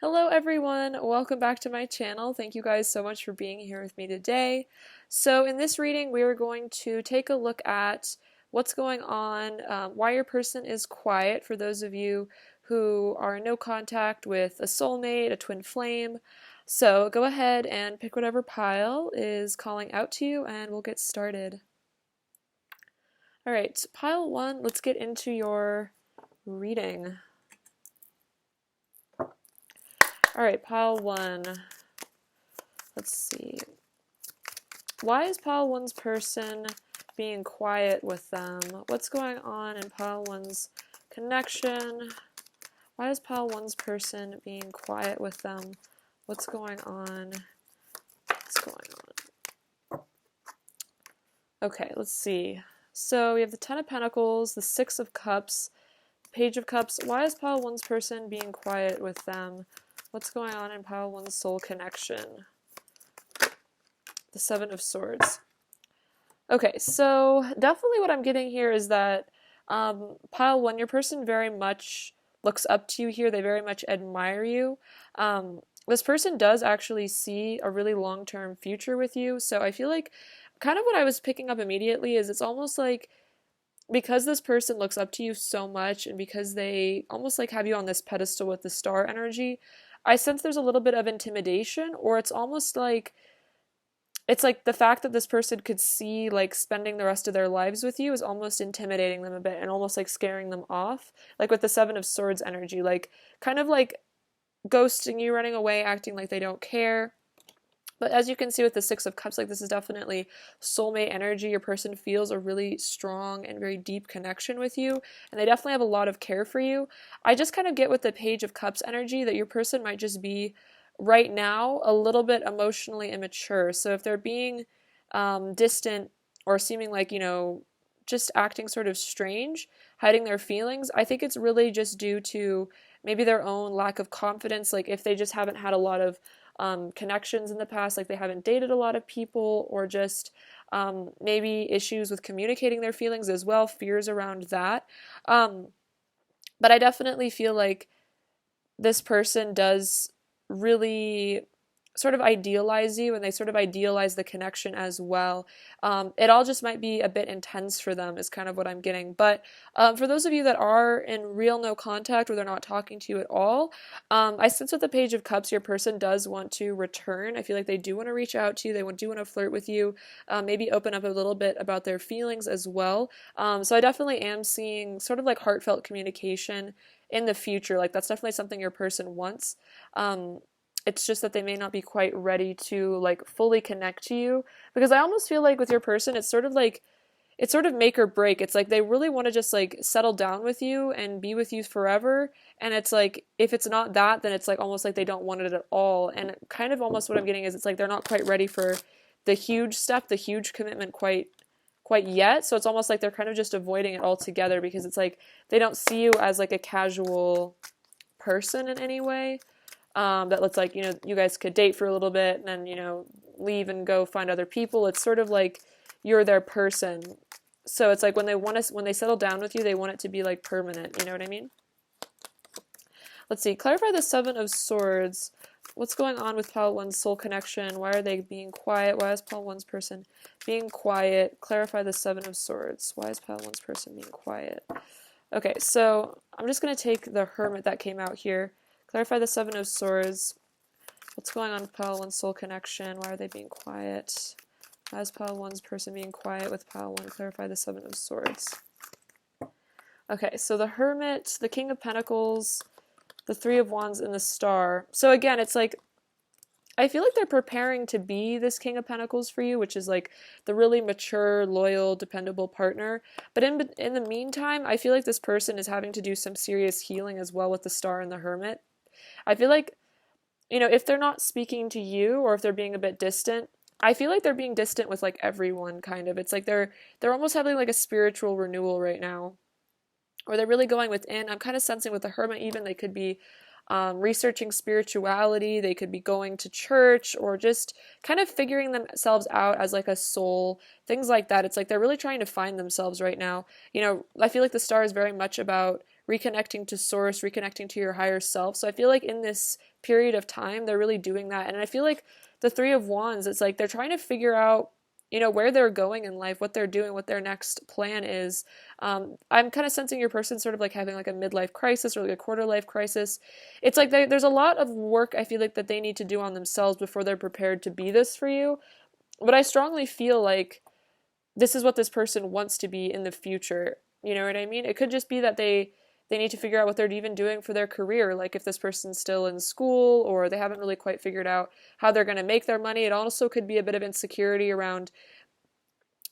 Hello everyone, welcome back to my channel. Thank you guys so much for being here with me today. So in this reading we are going to take a look at what's going on, why your person is quiet for those of you who are in no contact with a soulmate, a twin flame. So go ahead and pick whatever pile is calling out to you and we'll get started. Alright, pile 1, let's get into your reading. Alright, pile 1. Let's see. Why is pile 1's person being quiet with them? What's going on in pile 1's connection? Why is pile 1's person being quiet with them? What's going on? What's going on? Okay, let's see. So we have the Ten of Pentacles, the Six of Cups, Page of Cups. Why is pile 1's person being quiet with them? What's going on in pile 1's soul connection? The Seven of Swords. Okay, so definitely what I'm getting here is that pile 1, your person very much looks up to you here. They very much admire you. This person does actually see a really long-term future with you. So I feel like kind of what I was picking up immediately is it's almost like because this person looks up to you so much and because they almost like have you on this pedestal with the star energy, I sense there's a little bit of intimidation, or it's almost like it's like the fact that this person could see like spending the rest of their lives with you is almost intimidating them a bit and almost like scaring them off. Like with the Seven of Swords energy, like kind of like ghosting you, running away, acting like they don't care. But as you can see with the Six of Cups, like this is definitely soulmate energy. Your person feels a really strong and very deep connection with you, and they definitely have a lot of care for you. I just kind of get with the Page of Cups energy that your person might just be, right now, a little bit emotionally immature. So if they're being distant or seeming like, just acting sort of strange, hiding their feelings, I think it's really just due to maybe their own lack of confidence. Like if they just haven't had a lot of connections in the past, like they haven't dated a lot of people, or just maybe issues with communicating their feelings as well, fears around that. But I definitely feel like this person does really sort of idealize you, and they sort of idealize the connection as well. It all just might be a bit intense for them is kind of what I'm getting. But for those of you that are in real no contact, or they're not talking to you at all, I sense with the Page of Cups, your person does want to return. I feel like they do want to reach out to you. They do want to flirt with you, maybe open up a little bit about their feelings as well. So I definitely am seeing sort of like heartfelt communication in the future. Like that's definitely something your person wants. It's just that they may not be quite ready to like fully connect to you, because I almost feel like with your person it's sort of make or break. It's like they really want to just like settle down with you and be with you forever, and it's like if it's not that, then it's like almost like they don't want it at all. And kind of almost what I'm getting is it's like they're not quite ready for the huge step, the huge commitment quite yet. So it's almost like they're kind of just avoiding it altogether, because it's like they don't see you as like a casual person in any way. That looks like, you guys could date for a little bit and then, leave and go find other people. It's sort of like you're their person. So it's like when they settle down with you, they want it to be like permanent. You know what I mean? Let's see. Clarify the Seven of Swords. What's going on with pile 1's soul connection? Why are they being quiet? Why is pile 1's person being quiet? Clarify the Seven of Swords. Why is pile 1's person being quiet? Okay, so I'm just going to take the Hermit that came out here. Clarify the Seven of Swords. What's going on with pile 1's soul connection? Why are they being quiet? Why is pile 1's person being quiet with pile 1? Clarify the Seven of Swords. Okay, so the Hermit, the King of Pentacles, the Three of Wands, and the Star. So again, it's like, I feel like they're preparing to be this King of Pentacles for you, which is like the really mature, loyal, dependable partner. But in the meantime, I feel like this person is having to do some serious healing as well with the Star and the Hermit. I feel like, if they're not speaking to you, or if they're being a bit distant, I feel like they're being distant with like everyone, kind of. It's like they're almost having like a spiritual renewal right now, or they're really going within. I'm kind of sensing with the Hermit even they could be researching spirituality, they could be going to church, or just kind of figuring themselves out as like a soul, things like that. It's like they're really trying to find themselves right now. I feel like the Star is very much about reconnecting to source, reconnecting to your higher self. So I feel like in this period of time, they're really doing that. And I feel like the Three of Wands, it's like they're trying to figure out, you know, where they're going in life, what they're doing, what their next plan is. I'm kind of sensing your person sort of like having like a midlife crisis or like a quarter life crisis. It's like there's a lot of work I feel like that they need to do on themselves before they're prepared to be this for you. But I strongly feel like this is what this person wants to be in the future. You know what I mean? It could just be that they need to figure out what they're even doing for their career. Like if this person's still in school or they haven't really quite figured out how they're going to make their money. It also could be a bit of insecurity around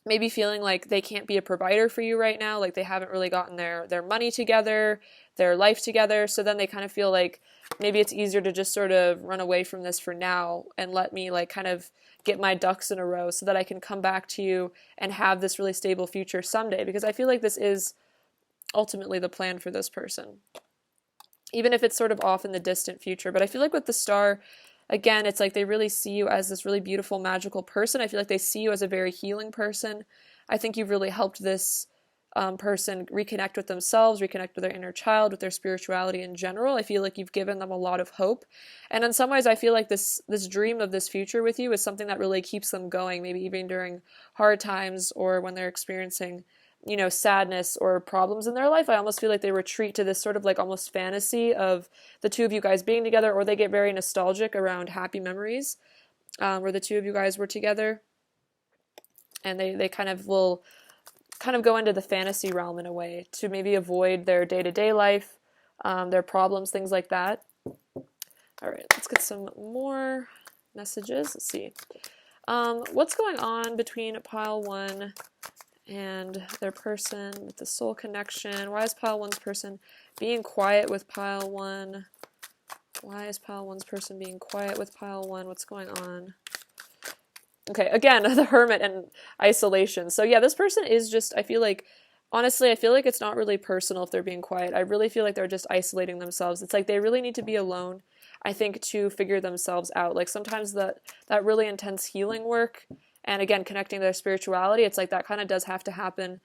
maybe feeling like they can't be a provider for you right now. Like they haven't really gotten their money together, their life together. So then they kind of feel like maybe it's easier to just sort of run away from this for now and let me like kind of get my ducks in a row so that I can come back to you and have this really stable future someday. Because I feel like this is ultimately the plan for this person, even if it's sort of off in the distant future. But I feel like with the star, again, it's like they really see you as this really beautiful, magical person. I feel like they see you as a very healing person. I think you've really helped this person reconnect with themselves, reconnect with their inner child, with their spirituality in general. I feel like you've given them a lot of hope. And in some ways, I feel like this dream of this future with you is something that really keeps them going, maybe even during hard times or when they're experiencing, you know, sadness or problems in their life. I almost feel like they retreat to this sort of like almost fantasy of the two of you guys being together, or they get very nostalgic around happy memories where the two of you guys were together. And they kind of will kind of go into the fantasy realm in a way to maybe avoid their day-to-day life, their problems, things like that. All right, let's get some more messages. Let's see. What's going on between pile 1 and their person with the soul connection? Why is pile 1's person being quiet with pile 1? Why is pile 1's person being quiet with pile 1? What's going on? Okay, again, the hermit and isolation. So yeah, this person is just, I feel like, honestly, I feel like it's not really personal if they're being quiet. I really feel like they're just isolating themselves. It's like they really need to be alone, I think, to figure themselves out. Like sometimes that really intense healing work, and again, connecting their spirituality, it's like that kind of does have to happen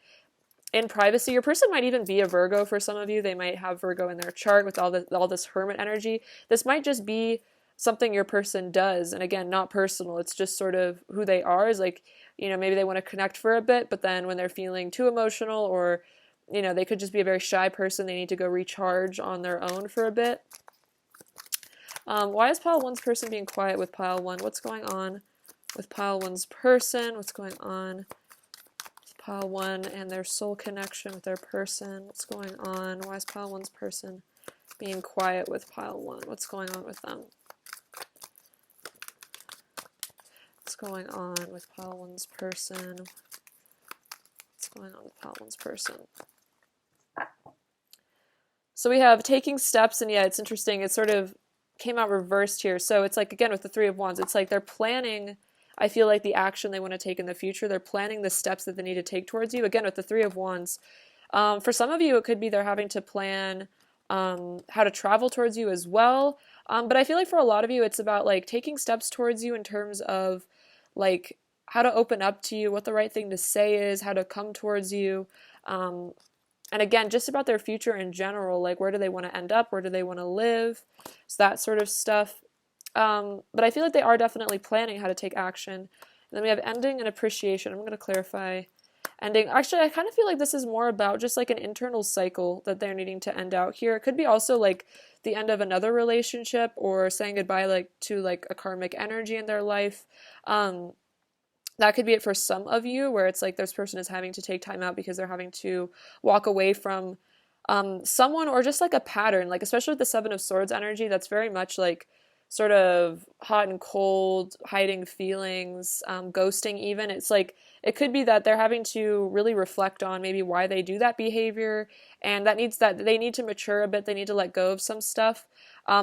in privacy. Your person might even be a Virgo for some of you. They might have Virgo in their chart with all this hermit energy. This might just be something your person does, and again, not personal. It's just sort of who they are. Is like, you know, maybe they want to connect for a bit, but then when they're feeling too emotional, or, you know, they could just be a very shy person, they need to go recharge on their own for a bit. Why is pile 1's person being quiet with pile 1? What's going on with pile 1's person? What's going on with pile 1 and their soul connection with their person? What's going on? Why is pile 1's person being quiet with pile 1? What's going on with them? What's going on with pile 1's person? What's going on with pile 1's person? So we have taking steps, and yeah, it's interesting. It sort of came out reversed here. So it's like, again, with the Three of Wands, it's like they're planning, I feel like, the action they want to take in the future. They're planning the steps that they need to take towards you. Again, with the Three of Wands, for some of you, it could be they're having to plan how to travel towards you as well. But I feel like for a lot of you, it's about like taking steps towards you in terms of like how to open up to you, what the right thing to say is, how to come towards you. And again, just about their future in general, like where do they want to end up? Where do they want to live? So that sort of stuff. But I feel like they are definitely planning how to take action. And then we have ending and appreciation. I'm going to clarify ending. Actually, I kind of feel like this is more about just like an internal cycle that they're needing to end out here. It could be also like the end of another relationship, or saying goodbye like to like a karmic energy in their life. That could be it for some of you, where it's like this person is having to take time out because they're having to walk away from someone, or just like a pattern, like especially with the Seven of Swords energy, that's very much like sort of hot and cold, hiding feelings, ghosting even. It's like, it could be that they're having to really reflect on maybe why they do that behavior, and they need to mature a bit. They need to let go of some stuff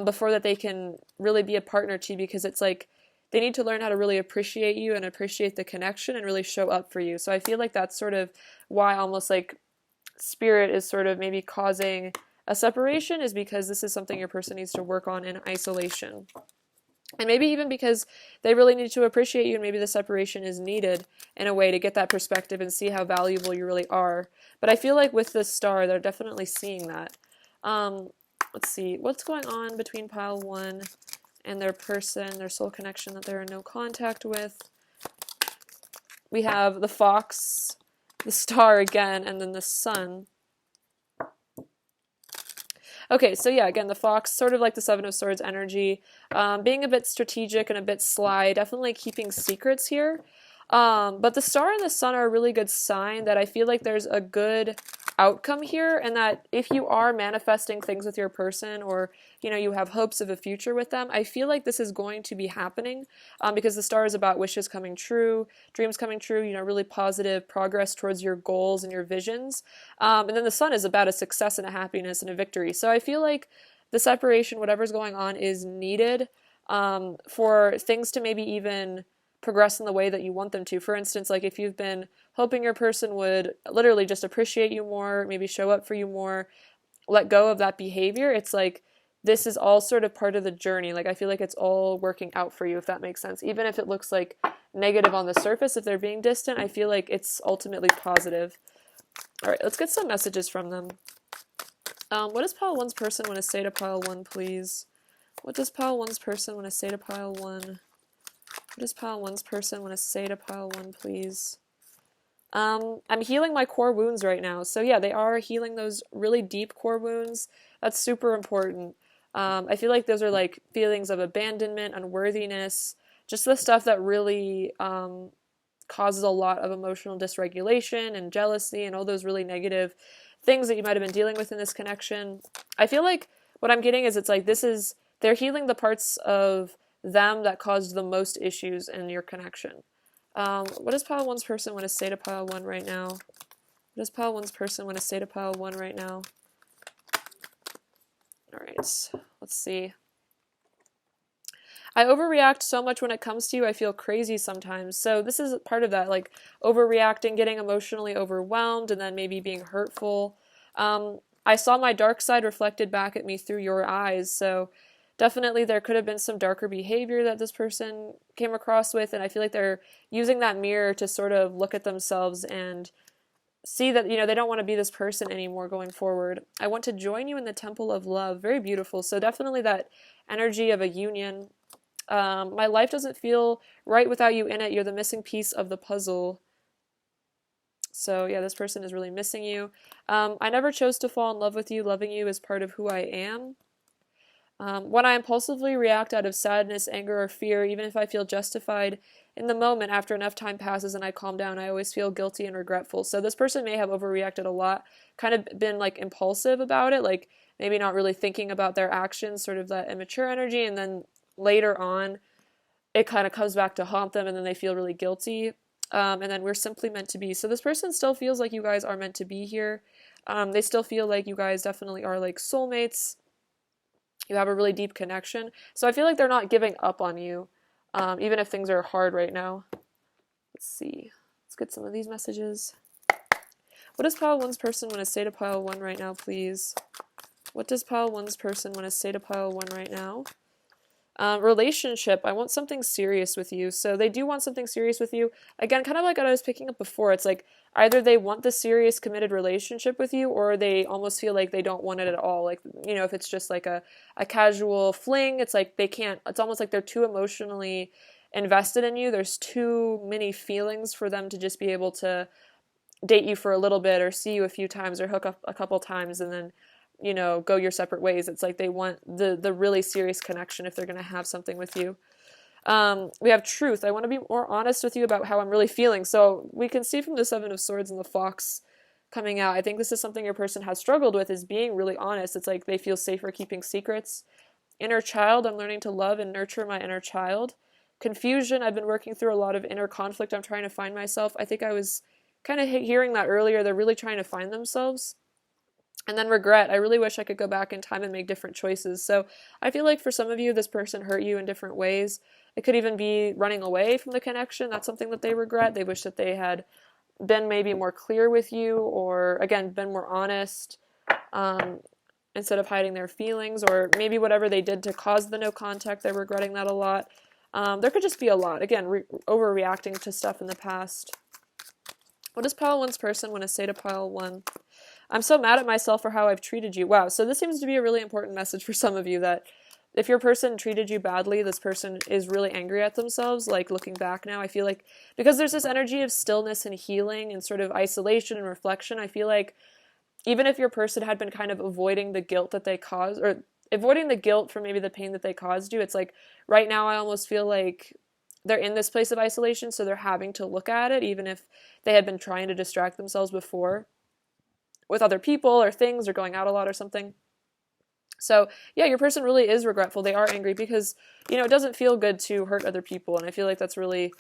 before that they can really be a partner to you, because it's like they need to learn how to really appreciate you and appreciate the connection and really show up for you. So I feel like that's sort of why almost like spirit is sort of maybe causing a separation, is because this is something your person needs to work on in isolation. And maybe even because they really need to appreciate you, and maybe the separation is needed in a way to get that perspective and see how valuable you really are. But I feel like with this star, they're definitely seeing that. Let's see, what's going on between pile 1 and their person, their soul connection that they're in no contact with. We have the fox, the star again, and then the sun. Okay, so yeah, again, the fox, sort of like the Seven of Swords energy, being a bit strategic and a bit sly, definitely keeping secrets here. But the star and the sun are a really good sign that I feel like there's a good outcome here, and that if you are manifesting things with your person, or you have hopes of a future with them, I feel like this is going to be happening, because the star is about wishes coming true, dreams coming true, really positive progress towards your goals and your visions. And then the sun is about a success and a happiness and a victory. So I feel like the separation, whatever's going on, is needed for things to maybe even progress in the way that you want them to. For instance, like if you've been hoping your person would literally just appreciate you more, maybe show up for you more, let go of that behavior, it's like this is all sort of part of the journey. Like I feel like it's all working out for you, if that makes sense. Even if it looks like negative on the surface, if they're being distant, I feel like it's ultimately positive. All right, let's get some messages from them. What does pile 1's person want to say to pile 1, please? What does pile 1's person want to say to pile 1? What does pile 1's person want to say to pile 1, please? I'm healing my core wounds right now. So yeah, they are healing those really deep core wounds. That's super important. I feel like those are like feelings of abandonment, unworthiness, just the stuff that really causes a lot of emotional dysregulation and jealousy and all those really negative things that you might have been dealing with in this connection. I feel like what I'm getting is it's like they're healing the parts of them that caused the most issues in your connection. What does pile 1's person want to say to pile 1 right now? What does pile 1's person want to say to pile 1 right now? Alright, let's see. I overreact so much when it comes to you. I feel crazy sometimes. So this is part of that, like overreacting, getting emotionally overwhelmed, and then maybe being hurtful. I saw my dark side reflected back at me through your eyes. So definitely there could have been some darker behavior that this person came across with, and I feel like they're using that mirror to sort of look at themselves and see that, they don't want to be this person anymore going forward. I want to join you in the temple of love. Very beautiful. So definitely that energy of a union. My life doesn't feel right without you in it. You're the missing piece of the puzzle. So yeah, this person is really missing you. I never chose to fall in love with you. Loving you is part of who I am. When I impulsively react out of sadness, anger, or fear, even if I feel justified in the moment, after enough time passes and I calm down, I always feel guilty and regretful. So this person may have overreacted a lot, kind of been like impulsive about it, like maybe not really thinking about their actions, sort of that immature energy, and then later on it kind of comes back to haunt them and then they feel really guilty. And then we're simply meant to be. So this person still feels like you guys are meant to be here. They still feel like you guys definitely are like soulmates. You have a really deep connection. So I feel like they're not giving up on you, even if things are hard right now. Let's see. Let's get some of these messages. What does pile 1's person want to say to pile 1 right now, please? What does pile 1's person want to say to pile 1 right now? Relationship. I want something serious with you. So they do want something serious with you. Again, kind of like what I was picking up before. It's like either they want the serious committed relationship with you, or they almost feel like they don't want it at all. Like, if it's just like a casual fling, it's like they can't, it's almost like they're too emotionally invested in you. There's too many feelings for them to just be able to date you for a little bit or see you a few times or hook up a couple times and then go your separate ways. It's like they want the really serious connection if they're going to have something with you. We have truth. I want to be more honest with you about how I'm really feeling. So we can see from the Seven of Swords and the Fox coming out, I think this is something your person has struggled with, is being really honest. It's like they feel safer keeping secrets. Inner child, I'm learning to love and nurture my inner child. Confusion, I've been working through a lot of inner conflict. I'm trying to find myself. I think I was kind of hearing that earlier. They're really trying to find themselves. And then regret, I really wish I could go back in time and make different choices. So I feel like for some of you, this person hurt you in different ways. It could even be running away from the connection. That's something that they regret. They wish that they had been maybe more clear with you, or again, been more honest, instead of hiding their feelings, or maybe whatever they did to cause the no contact, they're regretting that a lot. There could just be a lot. Again, overreacting to stuff in the past. What does pile 1's person want to say to pile 1? I'm so mad at myself for how I've treated you. Wow, so this seems to be a really important message for some of you, that if your person treated you badly, this person is really angry at themselves. Like, looking back now, I feel like, because there's this energy of stillness and healing and sort of isolation and reflection, I feel like even if your person had been kind of avoiding the guilt that they caused, or avoiding the guilt for maybe the pain that they caused you, it's like right now I almost feel like they're in this place of isolation, so they're having to look at it, even if they had been trying to distract themselves before with other people or things, or going out a lot or something. So yeah, your person really is regretful. They are angry because, you know, it doesn't feel good to hurt other people, and I feel like that's really,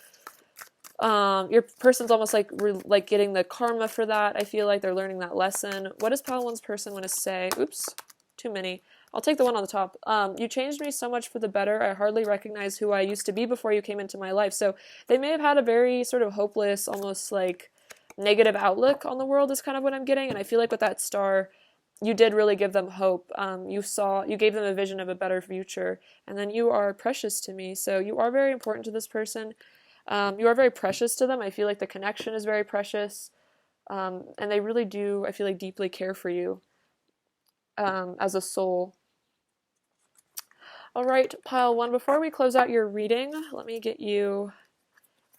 your person's almost like like getting the karma for that. I feel like they're learning that lesson. What does pile one's person want to say? Oops, too many. I'll take the one on the top. You changed me so much for the better. I hardly recognize who I used to be before you came into my life. So they may have had a very sort of hopeless, almost like negative outlook on the world is kind of what I'm getting. And I feel like with that star, you did really give them hope. You gave them a vision of a better future, and then you are precious to me. So you are very important to this person. You are very precious to them. I feel like the connection is very precious, and they really do, I feel like, deeply care for you as a soul. All right, pile one, before we close out your reading, let me get you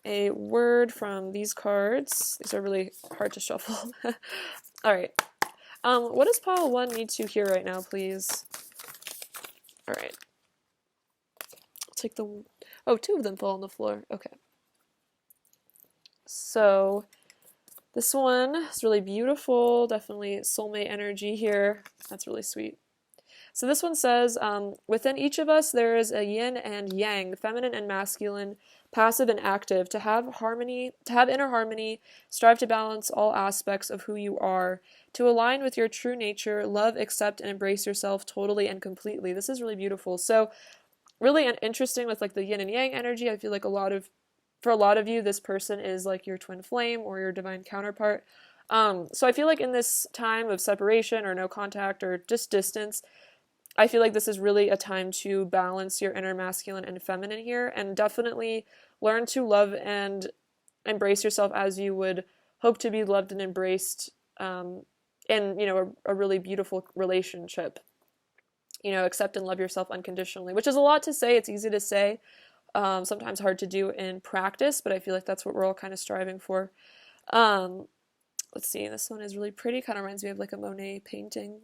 a word from these cards. These are really hard to shuffle. All right. What does pile one need to hear right now, please? All right. I'll take the... Oh, two of them fall on the floor. Okay. So this one is really beautiful. Definitely soulmate energy here. That's really sweet. So this one says, within each of us there is a yin and yang, feminine and masculine, passive and active. To have inner harmony, strive to balance all aspects of who you are. To align with your true nature, love, accept, and embrace yourself totally and completely. This is really beautiful. So really interesting with like the yin and yang energy. I feel like for a lot of you, this person is like your twin flame or your divine counterpart. So I feel like in this time of separation or no contact or just distance, I feel like this is really a time to balance your inner masculine and feminine here, and definitely learn to love and embrace yourself as you would hope to be loved and embraced in, you know, a really beautiful relationship. You know, accept and love yourself unconditionally, which is a lot to say. It's easy to say, sometimes hard to do in practice, but I feel like that's what we're all kind of striving for. Let's see, this one is really pretty, kind of reminds me of like a Monet painting.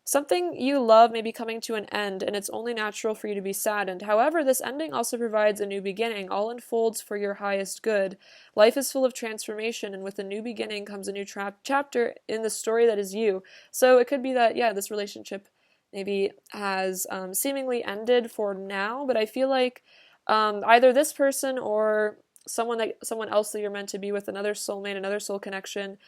Something you love may be coming to an end, and it's only natural for you to be saddened. However, this ending also provides a new beginning. All unfolds for your highest good. Life is full of transformation, and with a new beginning comes a new chapter in the story that is you. So it could be that, yeah, this relationship maybe has seemingly ended for now, but I feel like either this person or someone else that you're meant to be with, another soulmate, another soul connection,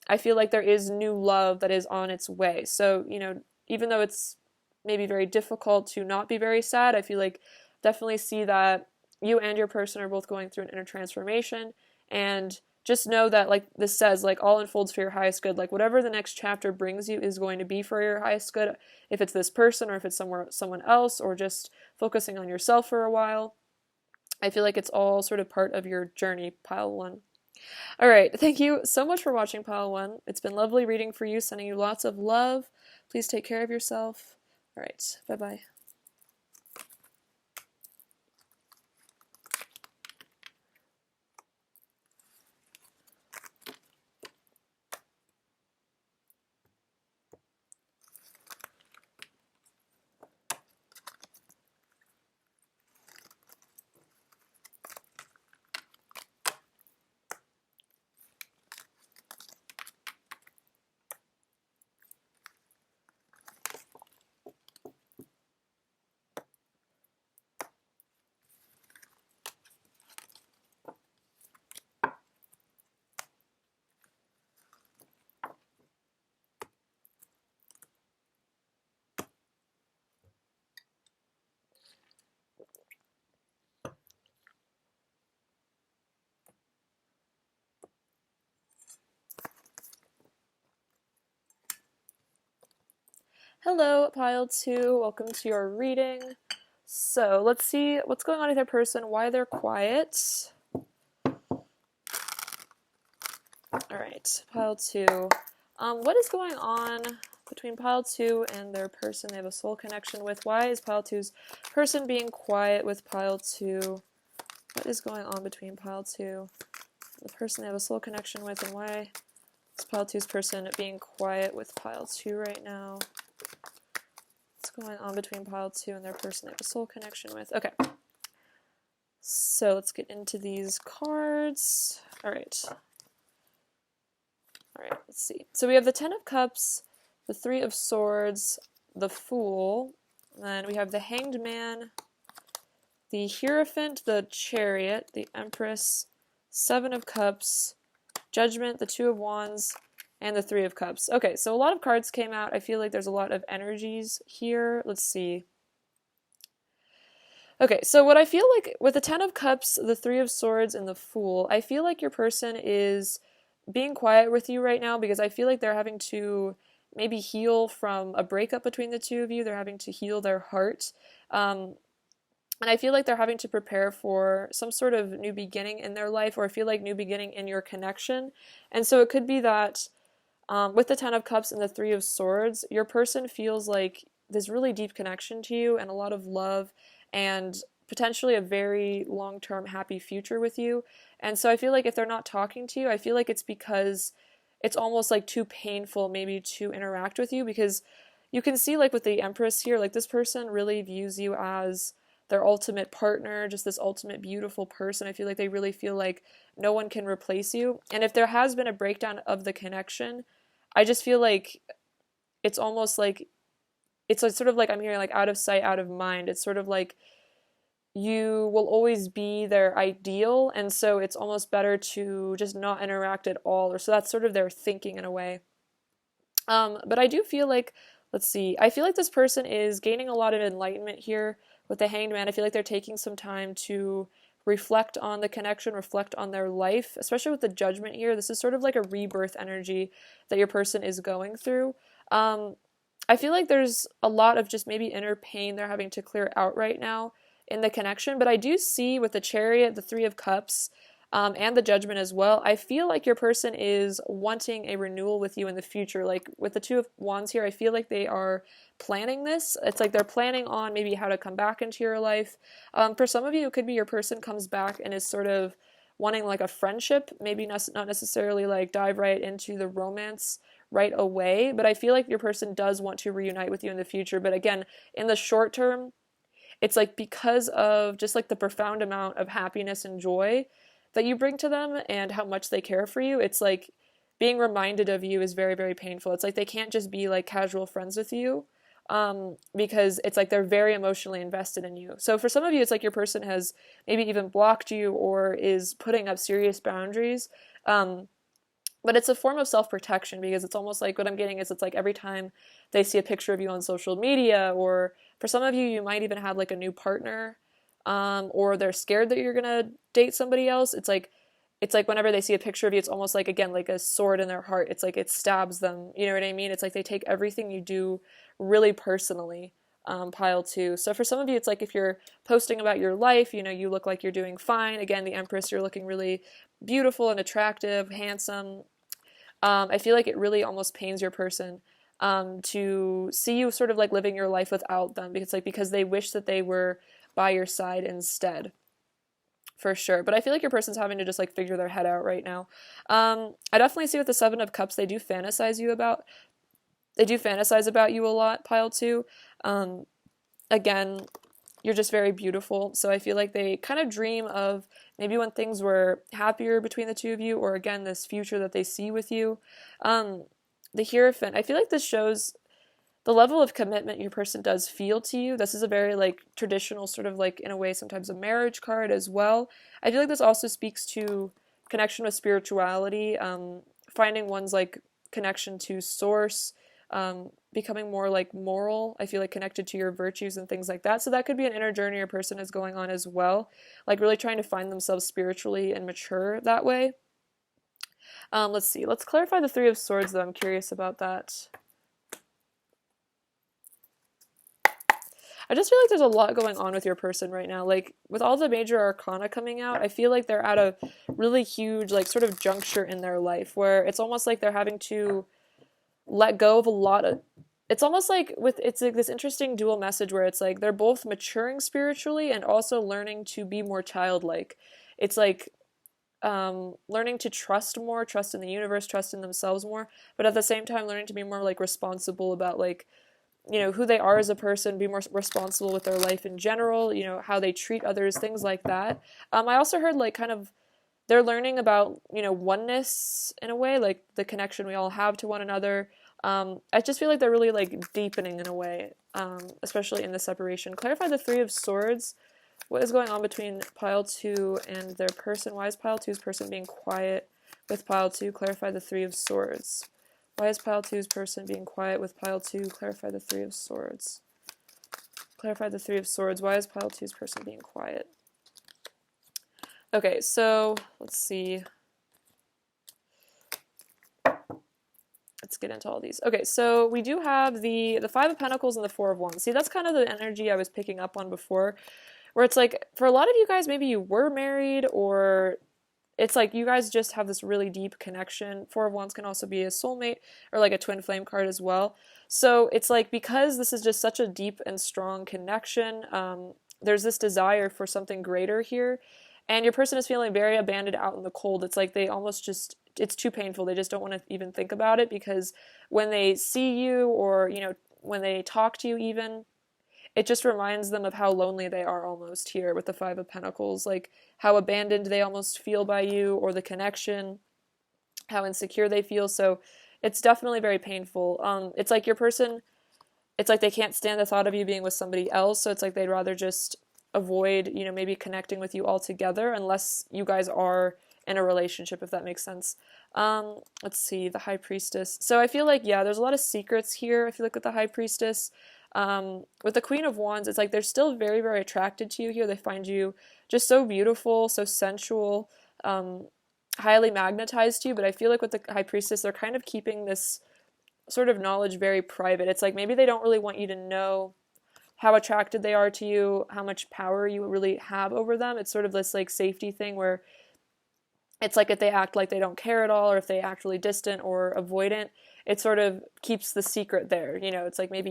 I feel like there is new love that is on its way. So, you know, even though it's maybe very difficult to not be very sad, I feel like definitely see that you and your person are both going through an inner transformation, and just know that, like this says, like all unfolds for your highest good. Like whatever the next chapter brings you is going to be for your highest good. If it's this person or if it's someone else, or just focusing on yourself for a while, I feel like it's all sort of part of your journey, pile one. All right, thank you so much for watching pile one. It's been lovely reading for you, sending you lots of love. Please take care of yourself. All right, bye-bye. Hello, pile two. Welcome to your reading. So let's see what's going on with your person, why they're quiet. All right, pile two. What is going on between pile 2 and their person they have a soul connection with? Why is pile 2's person being quiet with pile 2? What is going on between pile 2, the person they have a soul connection with, and why is pile 2's person being quiet with pile 2 right now? What's going on between pile 2 and their person they have a soul connection with? Okay. So let's get into these cards. Alright. Alright, let's see. So we have the Ten of Cups, the Three of Swords, the Fool, and then we have the Hanged Man, the Hierophant, the Chariot, the Empress, Seven of Cups, Judgment, the Two of Wands, and the Three of Cups. Okay, so a lot of cards came out. I feel like there's a lot of energies here. Let's see. Okay, so what I feel like with the Ten of Cups, the Three of Swords, and the Fool, I feel like your person is being quiet with you right now because I feel like they're having to maybe heal from a breakup between the two of you. They're having to heal their heart. And I feel like they're having to prepare for some sort of new beginning in their life, or I feel like new beginning in your connection. And so it could be that with the Ten of Cups and the Three of Swords, your person feels like this really deep connection to you and a lot of love and potentially a very long-term happy future with you. And so I feel like if they're not talking to you, I feel like it's because it's almost like too painful maybe to interact with you, because you can see like with the Empress here, like this person really views you as their ultimate partner, just this ultimate beautiful person. I feel like they really feel like no one can replace you. And if there has been a breakdown of the connection, I just feel like it's almost like it's sort of like I'm hearing like out of sight, out of mind. It's sort of like you will always be their ideal, and so it's almost better to just not interact at all, or so that's sort of their thinking in a way. But I do feel like, let's see, I feel like this person is gaining a lot of enlightenment here with the Hanged Man. I feel like they're taking some time to reflect on the connection, reflect on their life, especially with the Judgment here. This is sort of like a rebirth energy that your person is going through. I feel like there's a lot of just maybe inner pain they're having to clear out right now in the connection, but I do see with the Chariot, the Three of Cups, and the Judgment as well, I feel like your person is wanting a renewal with you in the future. Like with the Two of Wands here, I feel like they are planning this. It's like they're planning on maybe how to come back into your life. For some of you, it could be your person comes back and is sort of wanting like a friendship, maybe not necessarily like dive right into the romance right away, but I feel like your person does want to reunite with you in the future. But again, in the short term, it's like because of just like the profound amount of happiness and joy that you bring to them and how much they care for you, it's like being reminded of you is very, very painful. It's like they can't just be like casual friends with you, because it's like they're very emotionally invested in you. So for some of you, it's like your person has maybe even blocked you or is putting up serious boundaries. But it's a form of self-protection, because it's almost like what I'm getting is it's like every time they see a picture of you on social media, or for some of you, you might even have like a new partner, or they're scared that you're gonna date somebody else. It's like whenever they see a picture of you, it's almost like, again, like a sword in their heart. It's like it stabs them. You know what I mean? It's like they take everything you do really personally, pile 2. So for some of you, it's like if you're posting about your life, you know, you look like you're doing fine. Again, the Empress, you're looking really beautiful and attractive, handsome. I feel like it really almost pains your person to see you sort of like living your life without them, because they wish that they were by your side instead, for sure. But I feel like your person's having to just like figure their head out right now. I definitely see with the Seven of Cups, they do fantasize about you a lot, pile 2. Again, you're just very beautiful. So I feel like they kind of dream of maybe when things were happier between the two of you, or again, this future that they see with you. The Hierophant, I feel like this shows the level of commitment your person does feel to you. This is a very like traditional sort of like, in a way, sometimes a marriage card as well. I feel like this also speaks to connection with spirituality, finding one's like connection to source, becoming more like moral, I feel like connected to your virtues and things like that. So that could be an inner journey your person is going on as well, like really trying to find themselves spiritually and mature that way. Let's see, let's clarify the Three of Swords though. I'm curious about that. I just feel like there's a lot going on with your person right now. Like with all the major arcana coming out, I feel like they're at a really huge like sort of juncture in their life where it's almost like they're having to let go of a lot of, it's almost like it's like this interesting dual message where it's like they're both maturing spiritually and also learning to be more childlike. It's like learning to trust more, trust in the universe, trust in themselves more, but at the same time learning to be more like responsible about like, you know, who they are as a person, be more responsible with their life in general, you know, how they treat others, things like that. I also heard like kind of they're learning about, you know, oneness in a way, like the connection we all have to one another. I just feel like they're really like deepening in a way, especially in the separation. Clarify the Three of Swords. What is going on between pile 2 and their person? Why is pile 2's person being quiet with pile 2? Clarify the Three of Swords. Why is pile 2's person being quiet with pile 2? Clarify the Three of Swords. Clarify the Three of Swords. Why is pile 2's person being quiet? Okay, so let's see. Let's get into all these. Okay, so we do have the Five of Pentacles and the Four of Wands. See, that's kind of the energy I was picking up on before, where it's like, for a lot of you guys, maybe you were married, or it's like you guys just have this really deep connection. Four of Wands can also be a soulmate or like a twin flame card as well. So it's like, because this is just such a deep and strong connection, there's this desire for something greater here. And your person is feeling very abandoned out in the cold. It's like they almost just, it's too painful. They just don't want to even think about it, because when they see you, or, you know, when they talk to you even, it just reminds them of how lonely they are almost here with the Five of Pentacles, like how abandoned they almost feel by you, or the connection, how insecure they feel. So it's definitely very painful. It's like your person, it's like they can't stand the thought of you being with somebody else. So it's like they'd rather just avoid, you know, maybe connecting with you altogether, unless you guys are in a relationship, if that makes sense. Let's see, the High Priestess. So I feel like, yeah, there's a lot of secrets here. I feel like with the High Priestess, with the Queen of Wands, it's like they're still very, very attracted to you here. They find you just so beautiful, so sensual, highly magnetized to you. But I feel like with the High Priestess, they're kind of keeping this sort of knowledge very private. It's like maybe they don't really want you to know how attracted they are to you, how much power you really have over them. It's sort of this like safety thing where it's like if they act like they don't care at all, or if they act really distant or avoidant, it sort of keeps the secret there. You know, it's like maybe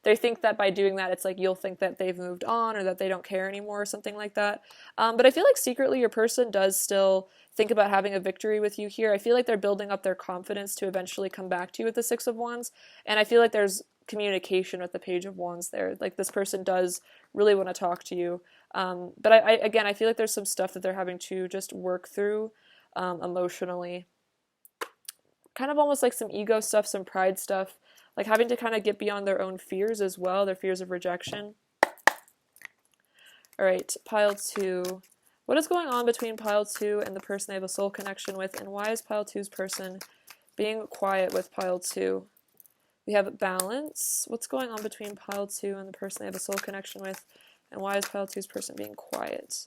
they think that by doing that, it's like you'll think that they've moved on, or that they don't care anymore, or something like that. But I feel like secretly your person does still think about having a victory with you here. I feel like they're building up their confidence to eventually come back to you with the Six of Wands. And I feel like there's communication with the Page of Wands there. Like this person does really want to talk to you. But I feel like there's some stuff that they're having to just work through emotionally. Kind of almost like some ego stuff, some pride stuff, like having to kind of get beyond their own fears as well, their fears of rejection. All right, pile 2. What is going on between pile 2 and the person they have a soul connection with, and why is pile 2's person being quiet with pile 2? We have balance. What's going on between pile 2 and the person they have a soul connection with, and why is pile 2's person being quiet?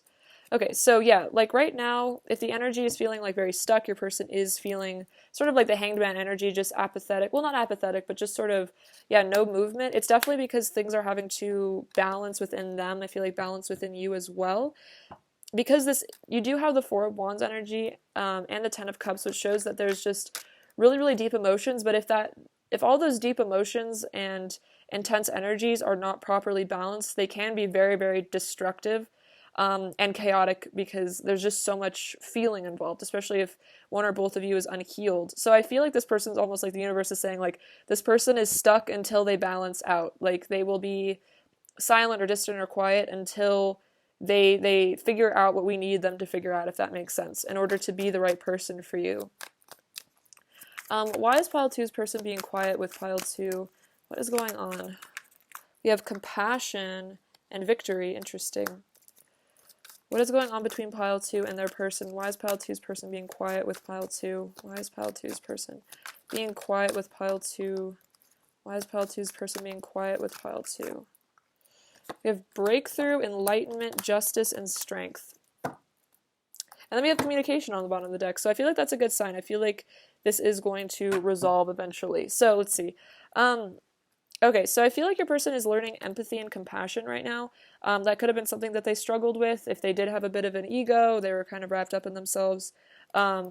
Okay, so yeah, like right now, if the energy is feeling like very stuck, your person is feeling sort of like the Hanged Man energy, just apathetic. Well, not apathetic, but just sort of, yeah, no movement. It's definitely because things are having to balance within them. I feel like balance within you as well. Because you do have the Four of Wands energy and the Ten of Cups, which shows that there's just really, really deep emotions. But if all those deep emotions and intense energies are not properly balanced, they can be very, very destructive and chaotic, because there's just so much feeling involved, especially if one or both of you is unhealed. So I feel like this person's almost like the universe is saying, like, this person is stuck until they balance out. Like, they will be silent or distant or quiet until they figure out what we need them to figure out, if that makes sense, in order to be the right person for you. Why is pile 2's person being quiet with pile 2? What is going on? We have compassion and victory. Interesting. What is going on between pile 2 and their person? Why is pile 2's person being quiet with pile 2? Why is pile 2's person being quiet with pile 2? Why is pile 2's person being quiet with pile 2? We have breakthrough, enlightenment, justice, and strength. And then we have communication on the bottom of the deck. So I feel like that's a good sign. I feel like this is going to resolve eventually. So let's see. Okay, so I feel like your person is learning empathy and compassion right now. That could have been something that they struggled with. If they did have a bit of an ego, they were kind of wrapped up in themselves.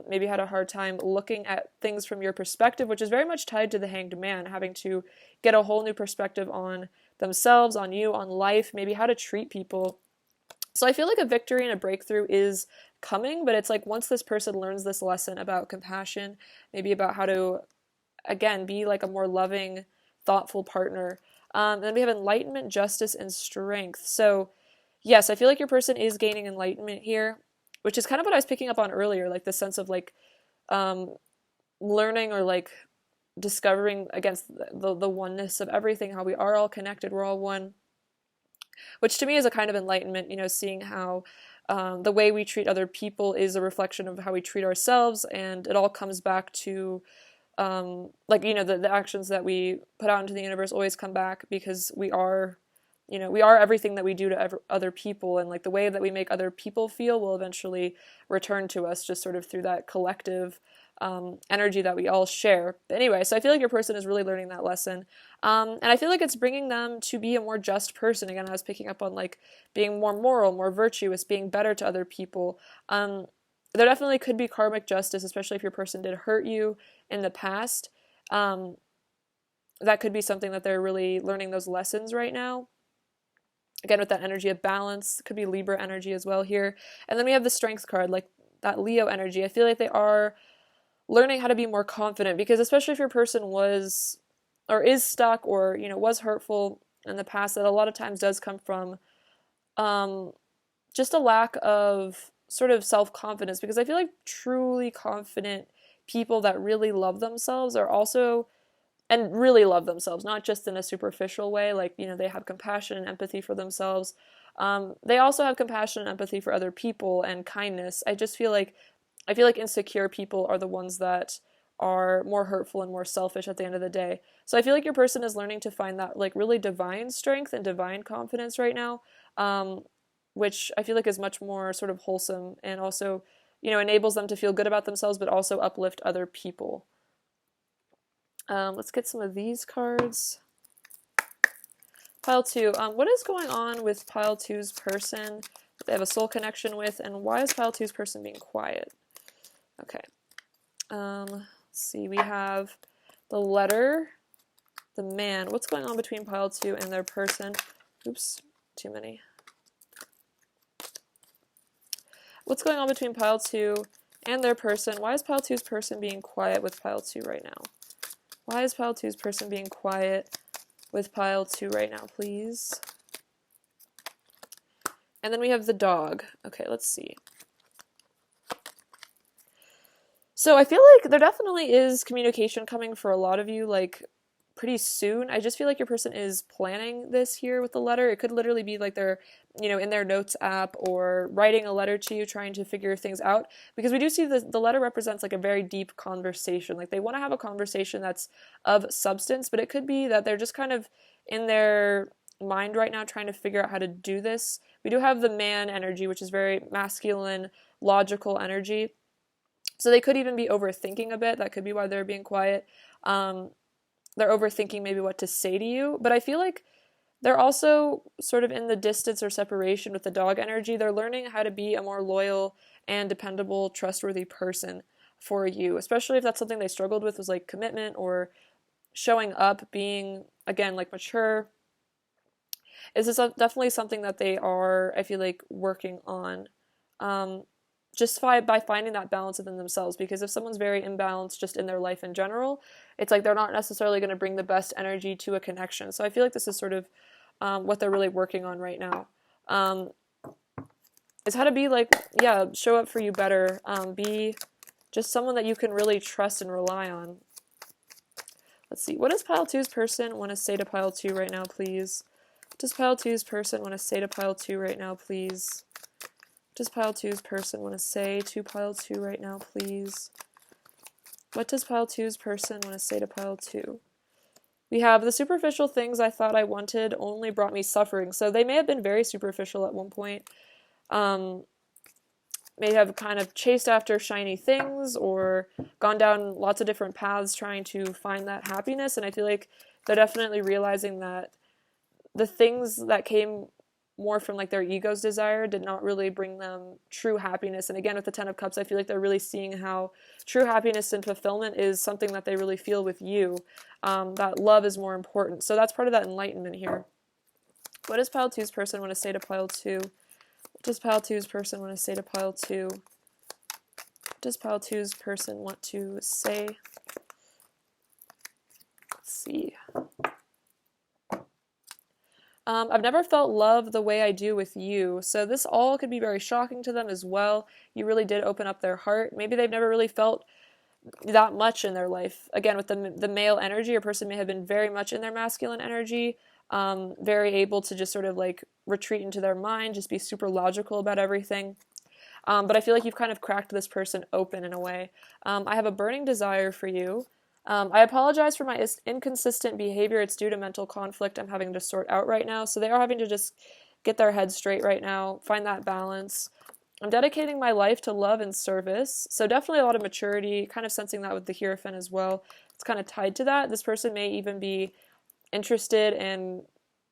maybe had a hard time looking at things from your perspective, which is very much tied to the hanged man, having to get a whole new perspective on themselves, on you, on life, maybe how to treat people. So I feel like a victory and a breakthrough is coming, but it's like once this person learns this lesson about compassion, maybe about how to, again, be like a more loving, thoughtful partner. Then we have enlightenment, justice, and strength. So yes, I feel like your person is gaining enlightenment here, which is kind of what I was picking up on earlier, like the sense of like learning or like discovering against the oneness of everything, how we are all connected, we're all one, which to me is a kind of enlightenment, you know, seeing how the way we treat other people is a reflection of how we treat ourselves, and it all comes back to like, you know, the actions that we put out into the universe always come back because we are, you know, we are everything that we do to other people, and like the way that we make other people feel will eventually return to us just sort of through that collective energy that we all share. But anyway, so I feel like your person is really learning that lesson. And I feel like it's bringing them to be a more just person. Again, I was picking up on like being more moral, more virtuous, being better to other people. There definitely could be karmic justice, especially if your person did hurt you in the past. That could be something that they're really learning those lessons right now. Again, with that energy of balance, could be Libra energy as well here. And then we have the strength card, like that Leo energy. I feel like they are learning how to be more confident, because especially if your person was or is stuck or, you know, was hurtful in the past, that a lot of times does come from just a lack of sort of self-confidence, because I feel like truly confident people that really love themselves are also, and really love themselves, not just in a superficial way, like, you know, they have compassion and empathy for themselves. They also have compassion and empathy for other people and kindness. I feel like insecure people are the ones that are more hurtful and more selfish at the end of the day. So I feel like your person is learning to find that like really divine strength and divine confidence right now, which I feel like is much more sort of wholesome and also, you know, enables them to feel good about themselves, but also uplift other people. Let's get some of these cards. Pile 2. What is going on with Pile 2's person that they have a soul connection with, and why is Pile 2's person being quiet? Okay. Let's see. We have the letter, the man. What's going on between Pile 2 and their person? Oops, too many. What's going on between Pile 2 and their person? Why is Pile 2's person being quiet with Pile 2 right now? Why is Pile 2's person being quiet with Pile 2 right now, please? And then we have the dog. Okay, let's see. So I feel like there definitely is communication coming for a lot of you, like, pretty soon. I just feel like your person is planning this here with the letter. It could literally be like they're, you know, in their notes app or writing a letter to you, trying to figure things out. Because we do see the letter represents like a very deep conversation. Like they want to have a conversation that's of substance, but it could be that they're just kind of in their mind right now trying to figure out how to do this. We do have the man energy, which is very masculine, logical energy. So they could even be overthinking a bit. That could be why they're being quiet. They're overthinking maybe what to say to you. But I feel like they're also sort of in the distance or separation with the dog energy. They're learning how to be a more loyal and dependable, trustworthy person for you, especially if that's something they struggled with, was like commitment or showing up, being, again, like mature. This is definitely something that they are, I feel like, working on. Just by finding that balance within themselves, because if someone's very imbalanced just in their life in general, it's like they're not necessarily going to bring the best energy to a connection. So I feel like this is sort of what they're really working on right now, is how to be like, yeah, show up for you better, be just someone that you can really trust and rely on. Let's see, what does Pile 2's person want to say to Pile 2 right now, please? What does Pile 2's person want to say to Pile 2 right now, please? What does Pile 2's person want to say to Pile 2 right now, please? What does Pile 2's person want to say to Pile 2? We have the superficial things I thought I wanted only brought me suffering. So they may have been very superficial at one point. May have kind of chased after shiny things or gone down lots of different paths trying to find that happiness. And I feel like they're definitely realizing that the things that came more from like their ego's desire, did not really bring them true happiness. And again, with the Ten of Cups, I feel like they're really seeing how true happiness and fulfillment is something that they really feel with you. That love is more important. So that's part of that enlightenment here. What does pile two's person want to say to pile two? What does pile two's person want to say to pile two? What does pile two's person want to say? Let's see. I've never felt love the way I do with you. So this all could be very shocking to them as well. You really did open up their heart. Maybe they've never really felt that much in their life. Again, with the male energy, a person may have been very much in their masculine energy, very able to just sort of like retreat into their mind, just be super logical about everything. But I feel like you've kind of cracked this person open in a way. I have a burning desire for you. I apologize for my inconsistent behavior. It's due to mental conflict I'm having to sort out right now. So they are having to just get their heads straight right now, find that balance. I'm dedicating my life to love and service. So definitely a lot of maturity, kind of sensing that with the Hierophant as well. It's kind of tied to that. This person may even be interested in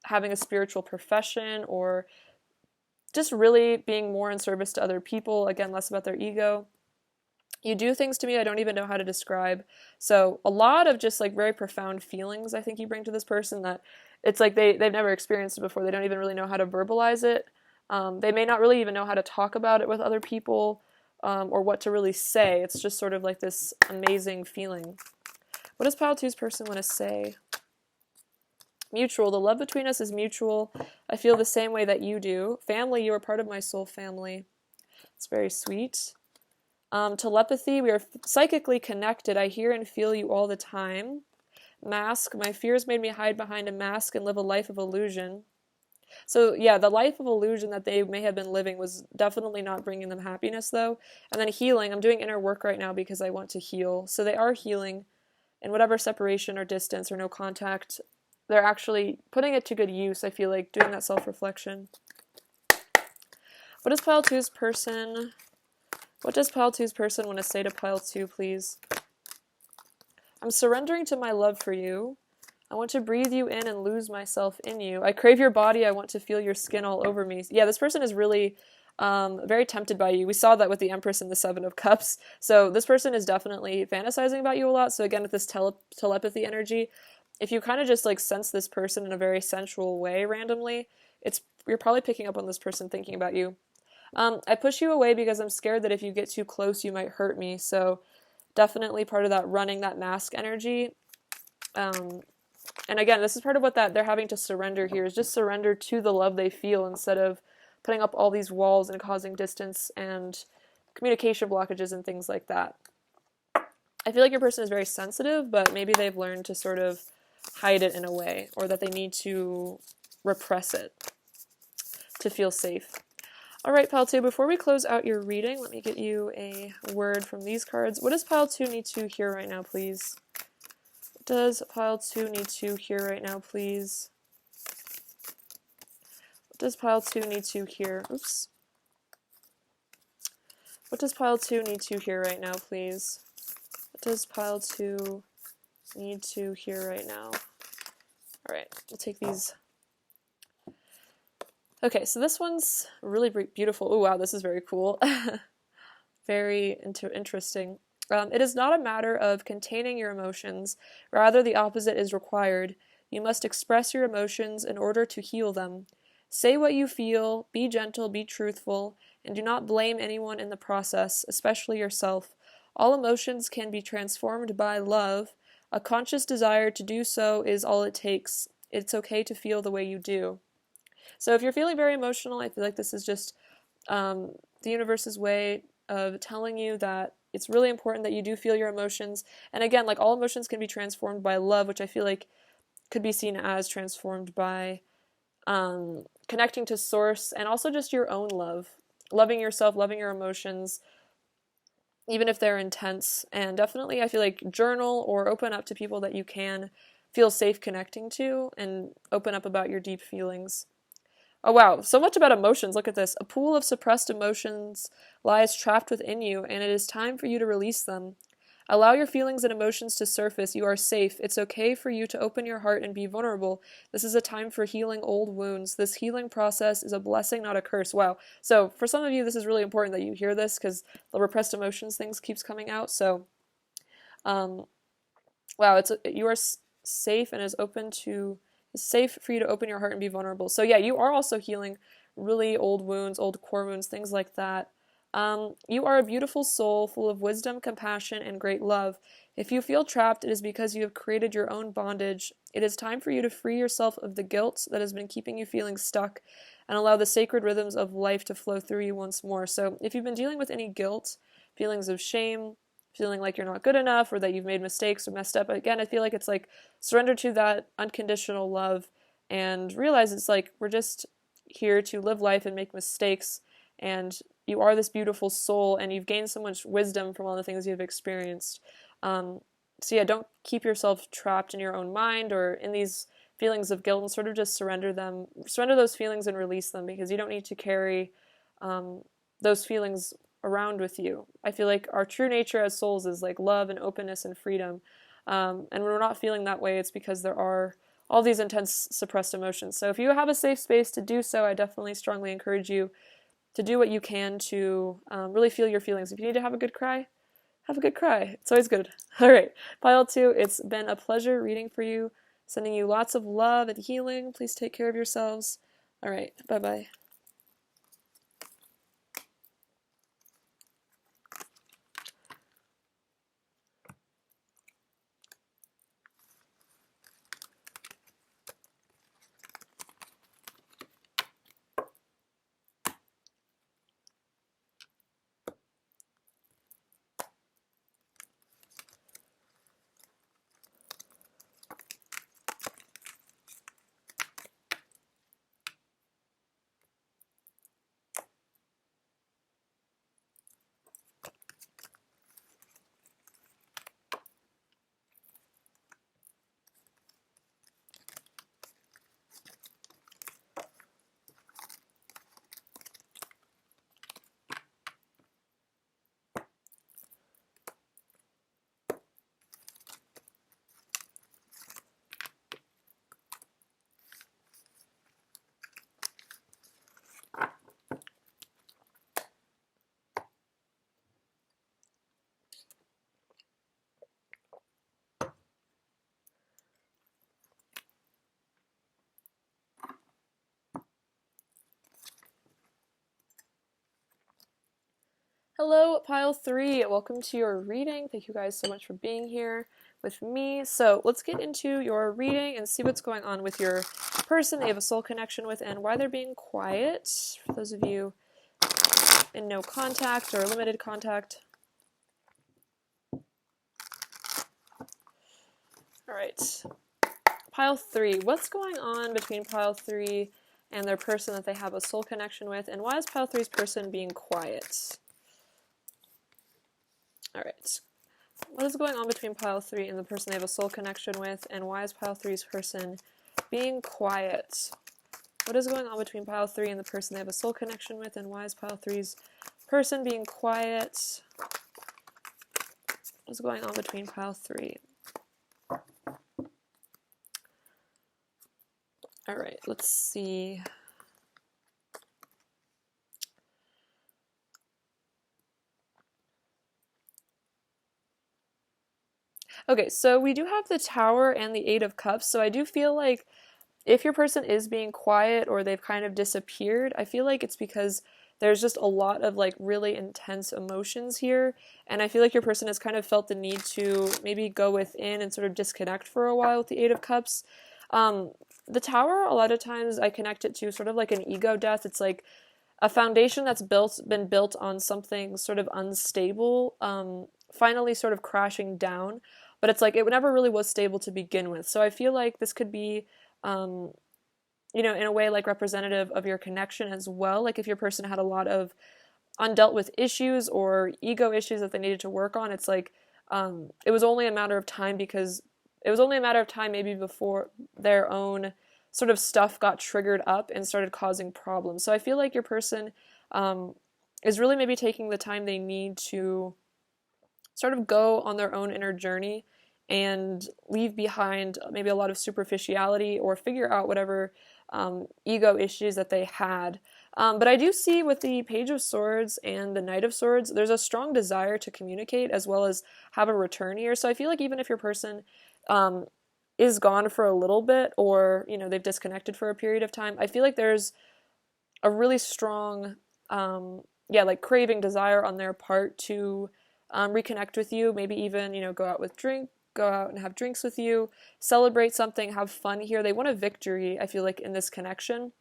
having a spiritual profession or just really being more in service to other people. Again, less about their ego. You do things to me I don't even know how to describe. So a lot of just like very profound feelings I think you bring to this person that it's like they've never experienced it before. They don't even really know how to verbalize it. They may not really even know how to talk about it with other people or what to really say. It's just sort of like this amazing feeling. What does pile two's person want to say? Mutual. The love between us is mutual. I feel the same way that you do. Family, you are part of my soul family. It's very sweet. Telepathy, we are psychically connected. I hear and feel you all the time. Mask, my fears made me hide behind a mask and live a life of illusion. So yeah, the life of illusion that they may have been living was definitely not bringing them happiness though. And then healing, I'm doing inner work right now because I want to heal. So they are healing in whatever separation or distance or no contact. They're actually putting it to good use, I feel like, doing that self-reflection. What does pile two's person... What does pile two's person want to say to pile two, please? I'm surrendering to my love for you. I want to breathe you in and lose myself in you. I crave your body. I want to feel your skin all over me. Yeah, this person is really very tempted by you. We saw that with the Empress and the Seven of Cups. So this person is definitely fantasizing about you a lot. So again, with this telepathy energy, if you kind of just like sense this person in a very sensual way randomly, you're probably picking up on this person thinking about you. I push you away because I'm scared that if you get too close, you might hurt me. So definitely part of that running that mask energy. And again, this is part of what that they're having to surrender here is just surrender to the love they feel instead of putting up all these walls and causing distance and communication blockages and things like that. I feel like your person is very sensitive, but maybe they've learned to sort of hide it in a way or that they need to repress it to feel safe. All right, pile two, before we close out your reading, let me get you a word from these cards. What does pile two need to hear right now, please? What does pile two need to hear right now, please? What does pile two need to hear? Oops. What does pile two need to hear right now, please? What does pile two need to hear right now? All right, we'll take these. Okay, so this one's really beautiful. Oh, wow, this is very cool. Very interesting. It is not a matter of containing your emotions. Rather, the opposite is required. You must express your emotions in order to heal them. Say what you feel, be gentle, be truthful, and do not blame anyone in the process, especially yourself. All emotions can be transformed by love. A conscious desire to do so is all it takes. It's okay to feel the way you do. So if you're feeling very emotional, I feel like this is just the universe's way of telling you that it's really important that you do feel your emotions. And again, like all emotions can be transformed by love, which I feel like could be seen as transformed by connecting to source and also just your own love. Loving yourself, loving your emotions, even if they're intense. And definitely I feel like journal or open up to people that you can feel safe connecting to and open up about your deep feelings. Oh wow, so much about emotions. Look at this. A pool of suppressed emotions lies trapped within you, and it is time for you to release them. Allow your feelings and emotions to surface. You are safe. It's okay for you to open your heart and be vulnerable. This is a time for healing old wounds. This healing process is a blessing, not a curse. Wow. So for some of you, this is really important that you hear this because the repressed emotions things keeps coming out. So, wow, you are safe and it's safe for you to open your heart and be vulnerable. So yeah, you are also healing really old wounds, old core wounds, things like that. You are a beautiful soul full of wisdom, compassion, and great love. If you feel trapped, it is because you have created your own bondage. It is time for you to free yourself of the guilt that has been keeping you feeling stuck and allow the sacred rhythms of life to flow through you once more. So if you've been dealing with any guilt, feelings of shame, feeling like you're not good enough or that you've made mistakes or messed up, again, I feel like it's like surrender to that unconditional love and realize it's like we're just here to live life and make mistakes, and you are this beautiful soul and you've gained so much wisdom from all the things you've experienced. So yeah, don't keep yourself trapped in your own mind or in these feelings of guilt, and sort of just surrender those feelings and release them, because you don't need to carry those feelings around with you. I feel like our true nature as souls is like love and openness and freedom. And when we're not feeling that way, it's because there are all these intense suppressed emotions. So if you have a safe space to do so, I definitely strongly encourage you to do what you can to really feel your feelings. If you need to have a good cry, have a good cry. It's always good. All right, pile 2, it's been a pleasure reading for you, sending you lots of love and healing. Please take care of yourselves. All right, bye-bye. Hello, pile 3. Welcome to your reading. Thank you guys so much for being here with me. So let's get into your reading and see what's going on with your person they have a soul connection with and why they're being quiet. For those of you in no contact or limited contact. All right. Pile 3. What's going on between pile 3 and their person that they have a soul connection with, and why is pile 3's person being quiet? All right. What is going on between pile 3 and the person they have a soul connection with, and why is pile 3's person being quiet? What is going on between pile 3 and the person they have a soul connection with, and why is pile 3's person being quiet? What is going on between pile 3? All right, let's see. Okay, so we do have the Tower and the Eight of Cups, so I do feel like if your person is being quiet or they've kind of disappeared, I feel like it's because there's just a lot of like really intense emotions here, and I feel like your person has kind of felt the need to maybe go within and sort of disconnect for a while with the Eight of Cups. The Tower, a lot of times I connect it to sort of like an ego death. It's like a foundation that's been built on something sort of unstable, finally sort of crashing down, but it's like it never really was stable to begin with. So I feel like this could be, in a way like representative of your connection as well. Like if your person had a lot of undealt with issues or ego issues that they needed to work on, it's like it was only a matter of time maybe before their own sort of stuff got triggered up and started causing problems. So I feel like your person is really maybe taking the time they need to sort of go on their own inner journey and leave behind maybe a lot of superficiality or figure out whatever ego issues that they had. But I do see with the Page of Swords and the Knight of Swords, there's a strong desire to communicate as well as have a return here. So I feel like even if your person is gone for a little bit, or, you know, they've disconnected for a period of time, I feel like there's a really strong, like craving desire on their part to reconnect with you, maybe even, you know, go out and have drinks with you, celebrate something, have fun here. They want a victory, I feel like, in this connection.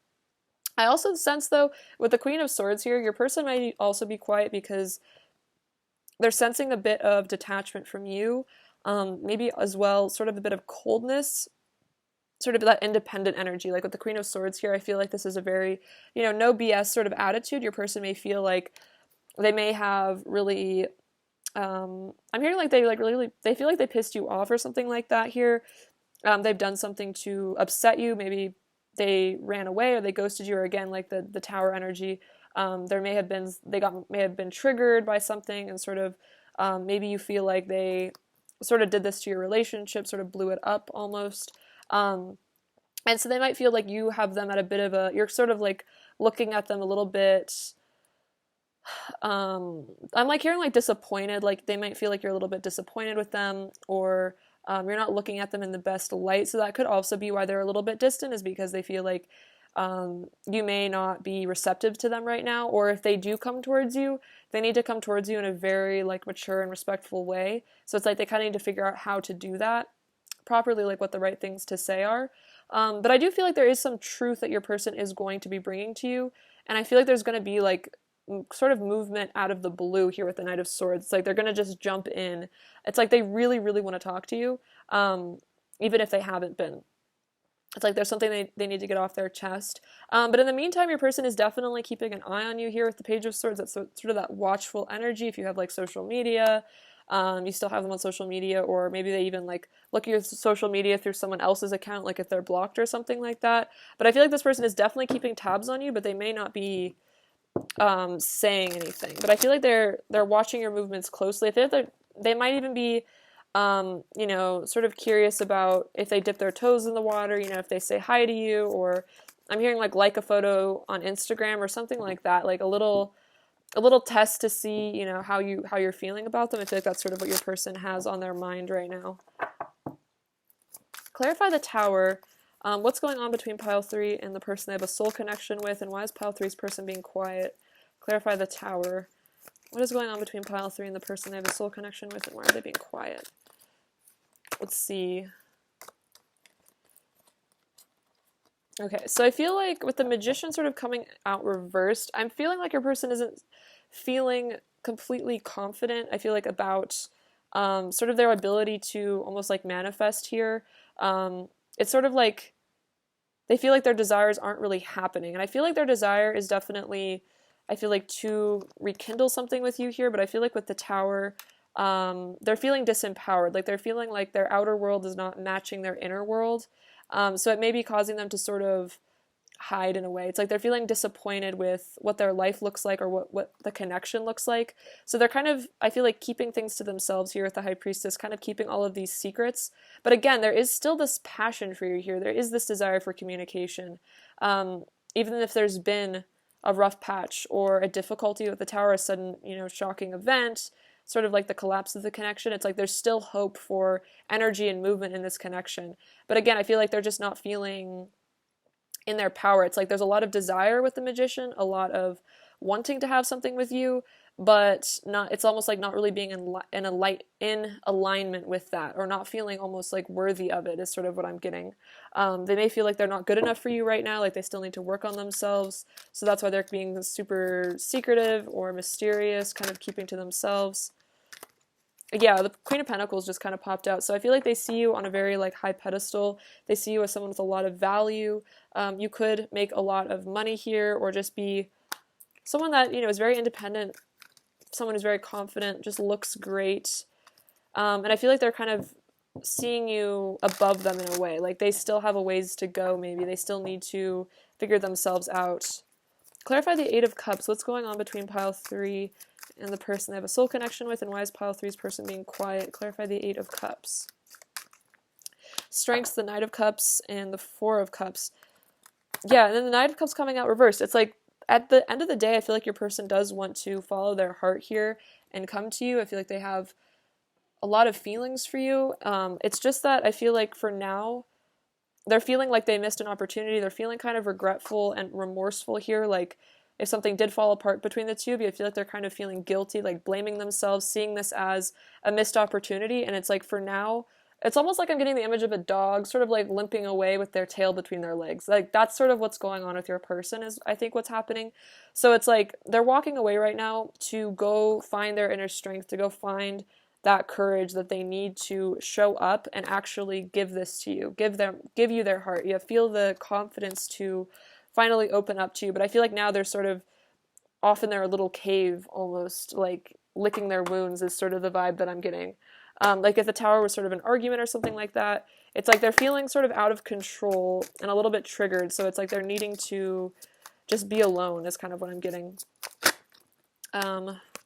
I also sense, though, with the Queen of Swords here, your person might also be quiet because they're sensing a bit of detachment from you, maybe as well sort of a bit of coldness, sort of that independent energy. Like with the Queen of Swords here, I feel like this is a very, you know, no BS sort of attitude. Your person may feel like they may have really, I'm hearing like they they feel like they pissed you off or something like that here. They've done something to upset you. Maybe they ran away or they ghosted you, or again, like the Tower energy. There may have been, may have been triggered by something, and sort of, maybe you feel like they sort of did this to your relationship, sort of blew it up almost. And so they might feel like you have them at a bit of a, you're sort of like looking at them a little bit, I'm like hearing like disappointed, like they might feel like you're a little bit disappointed with them, or you're not looking at them in the best light. So that could also be why they're a little bit distant, is because they feel like you may not be receptive to them right now, or if they do come towards you, they need to come towards you in a very like mature and respectful way. So it's like they kind of need to figure out how to do that properly, like what the right things to say are. But I do feel like there is some truth that your person is going to be bringing to you, and I feel like there's going to be like sort of movement out of the blue here with the Knight of Swords. It's like they're going to just jump in. It's like they really, really want to talk to you, even if they haven't been. It's like there's something they need to get off their chest. But in the meantime, your person is definitely keeping an eye on you here with the Page of Swords. That's sort of that watchful energy. If you have like social media, you still have them on social media, or maybe they even like look at your social media through someone else's account, like if they're blocked or something like that. But I feel like this person is definitely keeping tabs on you, but they may not be saying anything. But I feel like they're watching your movements closely. They might even be you know, sort of curious about if they dip their toes in the water, you know, if they say hi to you, or I'm hearing like a photo on Instagram or something like that, like a little test to see, you know, how you're feeling about them. I feel like that's sort of what your person has on their mind right now. Clarify the Tower. What's going on between pile 3 and the person they have a soul connection with, and why is pile 3's person being quiet? Clarify the Tower. What is going on between pile 3 and the person they have a soul connection with, and why are they being quiet? Let's see. Okay, so I feel like with the Magician sort of coming out reversed, I'm feeling like your person isn't feeling completely confident, I feel like, about sort of their ability to almost like manifest here. It's sort of like they feel like their desires aren't really happening. And I feel like their desire is definitely, I feel like, to rekindle something with you here, but I feel like with the Tower, they're feeling disempowered. Like they're feeling like their outer world is not matching their inner world. So it may be causing them to sort of hide in a way. It's like they're feeling disappointed with what their life looks like, or what the connection looks like. So they're kind of, I feel like, keeping things to themselves here with the High Priestess, kind of keeping all of these secrets. But again, there is still this passion for you here. There is this desire for communication. Even if there's been a rough patch or a difficulty with the Tower, a sudden, you know, shocking event, sort of like the collapse of the connection, it's like there's still hope for energy and movement in this connection. But again, I feel like they're just not feeling in their power. It's like there's a lot of desire with the Magician, a lot of wanting to have something with you, but not, it's almost like not really being in alignment with that, or not feeling almost like worthy of it is sort of what I'm getting. They may feel like they're not good enough for you right now, like they still need to work on themselves, so that's why they're being super secretive or mysterious, kind of keeping to themselves. Yeah, the Queen of Pentacles just kind of popped out. So I feel like they see you on a very like high pedestal. They see you as someone with a lot of value. You could make a lot of money here, or just be someone that, you know, is very independent, someone who's very confident, just looks great. And I feel like they're kind of seeing you above them in a way. Like they still have a ways to go, maybe. They still need to figure themselves out. Clarify the Eight of Cups. What's going on between pile 3 and the person they have a soul connection with, and why is pile 3's person being quiet? Clarify the 8 of Cups. Strengths, the Knight of Cups, and the 4 of Cups. Yeah, and then the Knight of Cups coming out reversed. It's like, at the end of the day, I feel like your person does want to follow their heart here and come to you. I feel like they have a lot of feelings for you. It's just that I feel like for now, they're feeling like they missed an opportunity. They're feeling kind of regretful and remorseful here. Like, if something did fall apart between the two of you, I feel like they're kind of feeling guilty, like blaming themselves, seeing this as a missed opportunity. And it's like, for now, it's almost like I'm getting the image of a dog sort of like limping away with their tail between their legs. Like, that's sort of what's going on with your person, is I think what's happening. So it's like they're walking away right now to go find their inner strength, to go find that courage that they need to show up and actually give this to you, give you their heart. You feel the confidence to finally open up to you. But I feel like now they're sort of off in their little cave, almost like licking their wounds is sort of the vibe that I'm getting. Like if the Tower was sort of an argument or something like that, it's like they're feeling sort of out of control and a little bit triggered. So it's like they're needing to just be alone is kind of what I'm getting.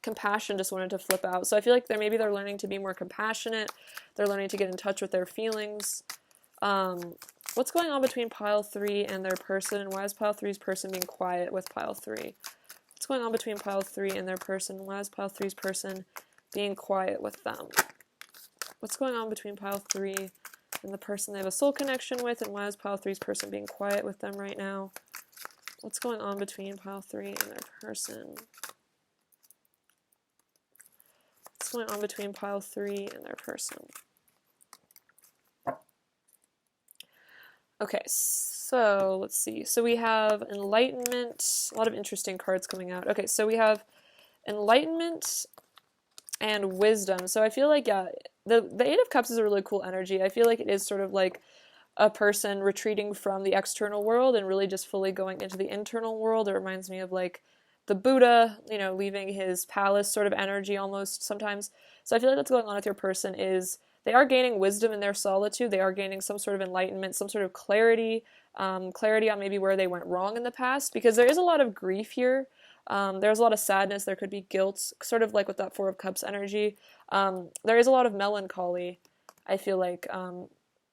Compassion just wanted to flip out. So I feel like maybe they're learning to be more compassionate. They're learning to get in touch with their feelings. What's going on between pile 3 and their person, and why is pile 3's person being quiet with pile 3? What's going on between pile 3 and their person? Why is pile 3's person being quiet with them? What's going on between pile 3 and the person they have a soul connection with, and why is pile 3's person being quiet with them right now? What's going on between pile 3 and their person? What's going on between pile 3 and their person? Okay, so let's see. So we have Enlightenment, a lot of interesting cards coming out. Okay, so we have Enlightenment and Wisdom. So I feel like, yeah, the 8 of Cups is a really cool energy. I feel like it is sort of like a person retreating from the external world and really just fully going into the internal world. It reminds me of like the Buddha, you know, leaving his palace sort of energy almost sometimes. So I feel like what's going on with your person is they are gaining wisdom in their solitude. They are gaining some sort of enlightenment, some sort of clarity, clarity on maybe where they went wrong in the past, because there is a lot of grief here. There's a lot of sadness. There could be guilt, sort of like with that 4 of Cups energy. There is a lot of melancholy, I feel like.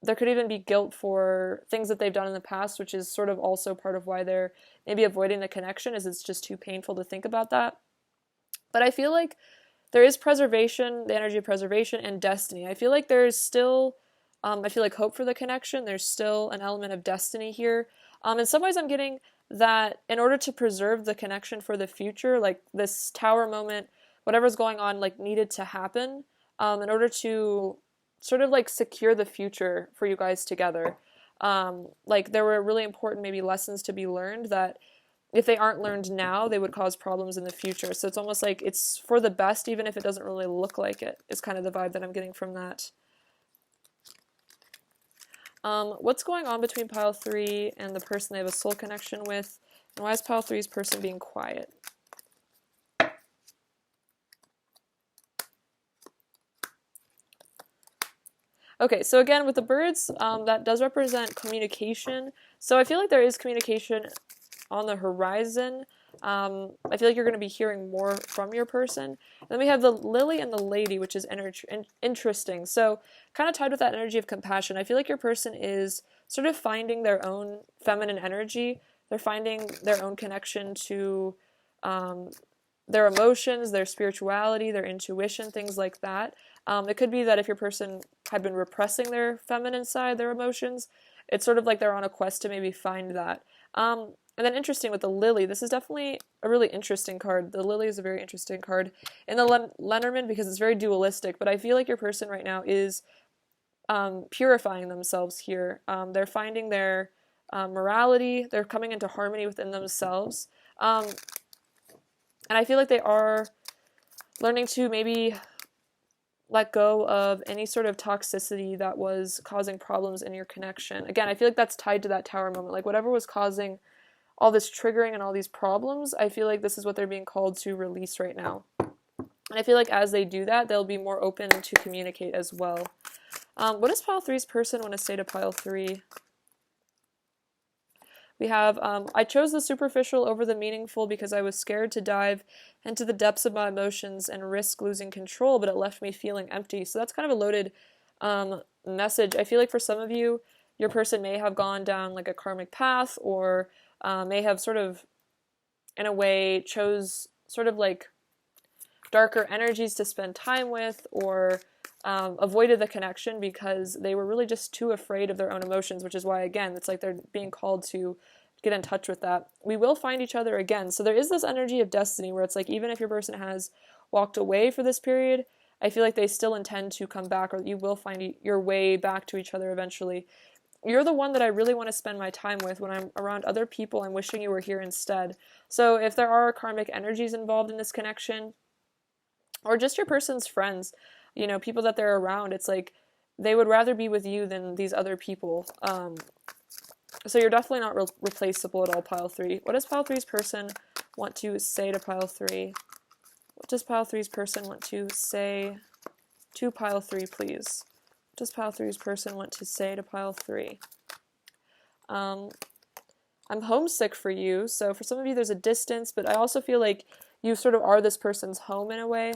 There could even be guilt for things that they've done in the past, which is sort of also part of why they're maybe avoiding the connection, is it's just too painful to think about that. But I feel like there is preservation, the energy of preservation, and destiny. I feel like there's still, I feel like hope for the connection. There's still an element of destiny here. In some ways I'm getting that in order to preserve the connection for the future, like this Tower moment, whatever's going on, like needed to happen, in order to sort of like secure the future for you guys together. Like there were really important maybe lessons to be learned that if they aren't learned now, they would cause problems in the future. So it's almost like it's for the best, even if it doesn't really look like it, is kind of the vibe that I'm getting from that. What's going on between pile 3 and the person they have a soul connection with? And why is pile 3's person being quiet? Okay, so again, with the birds, that does represent communication. So I feel like there is communication on the horizon. I feel like you're going to be hearing more from your person. And then we have the Lily and the Lady, which is interesting. So kind of tied with that energy of compassion, I feel like your person is sort of finding their own feminine energy. They're finding their own connection to their emotions, their spirituality, their intuition, things like that. It could be that if your person had been repressing their feminine side, their emotions, it's sort of like they're on a quest to maybe find that. And then interesting with the Lily, this is definitely a really interesting card. The Lily is a very interesting card in the Lenormand because it's very dualistic, but I feel like your person right now is purifying themselves here. They're finding their morality, they're coming into harmony within themselves. And I feel like they are learning to maybe let go of any sort of toxicity that was causing problems in your connection. Again, I feel like that's tied to that Tower moment. Like whatever was causing all this triggering and all these problems, I feel like this is what they're being called to release right now. And I feel like as they do that, they'll be more open to communicate as well. What does pile 3's person want to say to pile 3? We have, I chose the superficial over the meaningful because I was scared to dive into the depths of my emotions and risk losing control, but it left me feeling empty. So that's kind of a loaded message. I feel like for some of you, your person may have gone down like a karmic path, or may have sort of, in a way, chose sort of like darker energies to spend time with, or avoided the connection because they were really just too afraid of their own emotions, which is why, again, it's like they're being called to get in touch with that. We will find each other again. So there is this energy of destiny where it's like, even if your person has walked away for this period, I feel like they still intend to come back, or you will find your way back to each other eventually. You're the one that I really want to spend my time with. When I'm around other people, I'm wishing you were here instead. So if there are karmic energies involved in this connection, or just your person's friends, you know, people that they're around, it's like they would rather be with you than these other people. So you're definitely not replaceable at all, pile 3. What does pile 3's person want to say to pile 3? What does pile 3's person want to say to pile 3, please? What does pile 3's person want to say to pile 3? I'm homesick for you. So for some of you, there's a distance, but I also feel like you sort of are this person's home in a way.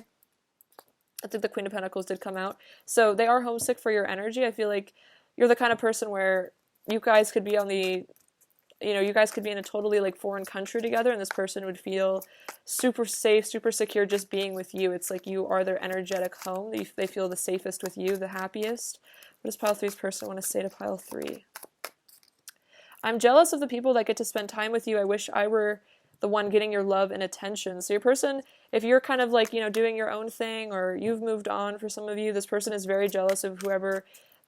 I think the Queen of Pentacles did come out. So they are homesick for your energy. I feel like you're the kind of person where you guys could be on the, you know, you guys could be in a totally like foreign country together, and this person would feel super safe, super secure just being with you. It's like you are their energetic home. They feel the safest with you, the happiest. What does pile 3's person want to say to pile 3? I'm jealous of the people that get to spend time with you. I wish I were the one getting your love and attention. So your person, if you're kind of like, you know, doing your own thing, or you've moved on for some of you, this person is very jealous of whoever,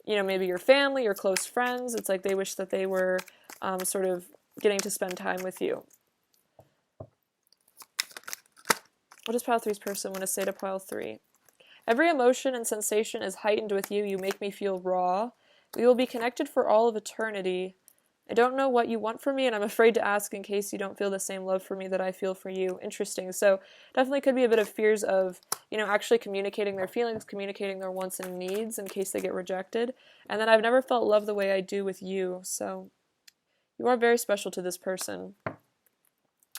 you know, maybe your family or close friends. It's like they wish that they were sort of getting to spend time with you. What does pile 3's person want to say to pile 3? Every emotion and sensation is heightened with you. You make me feel raw. We will be connected for all of eternity. I don't know what you want from me, and I'm afraid to ask in case you don't feel the same love for me that I feel for you. Interesting. So definitely could be a bit of fears of, you know, actually communicating their feelings, communicating their wants and needs in case they get rejected. And then I've never felt love the way I do with you. So you are very special to this person.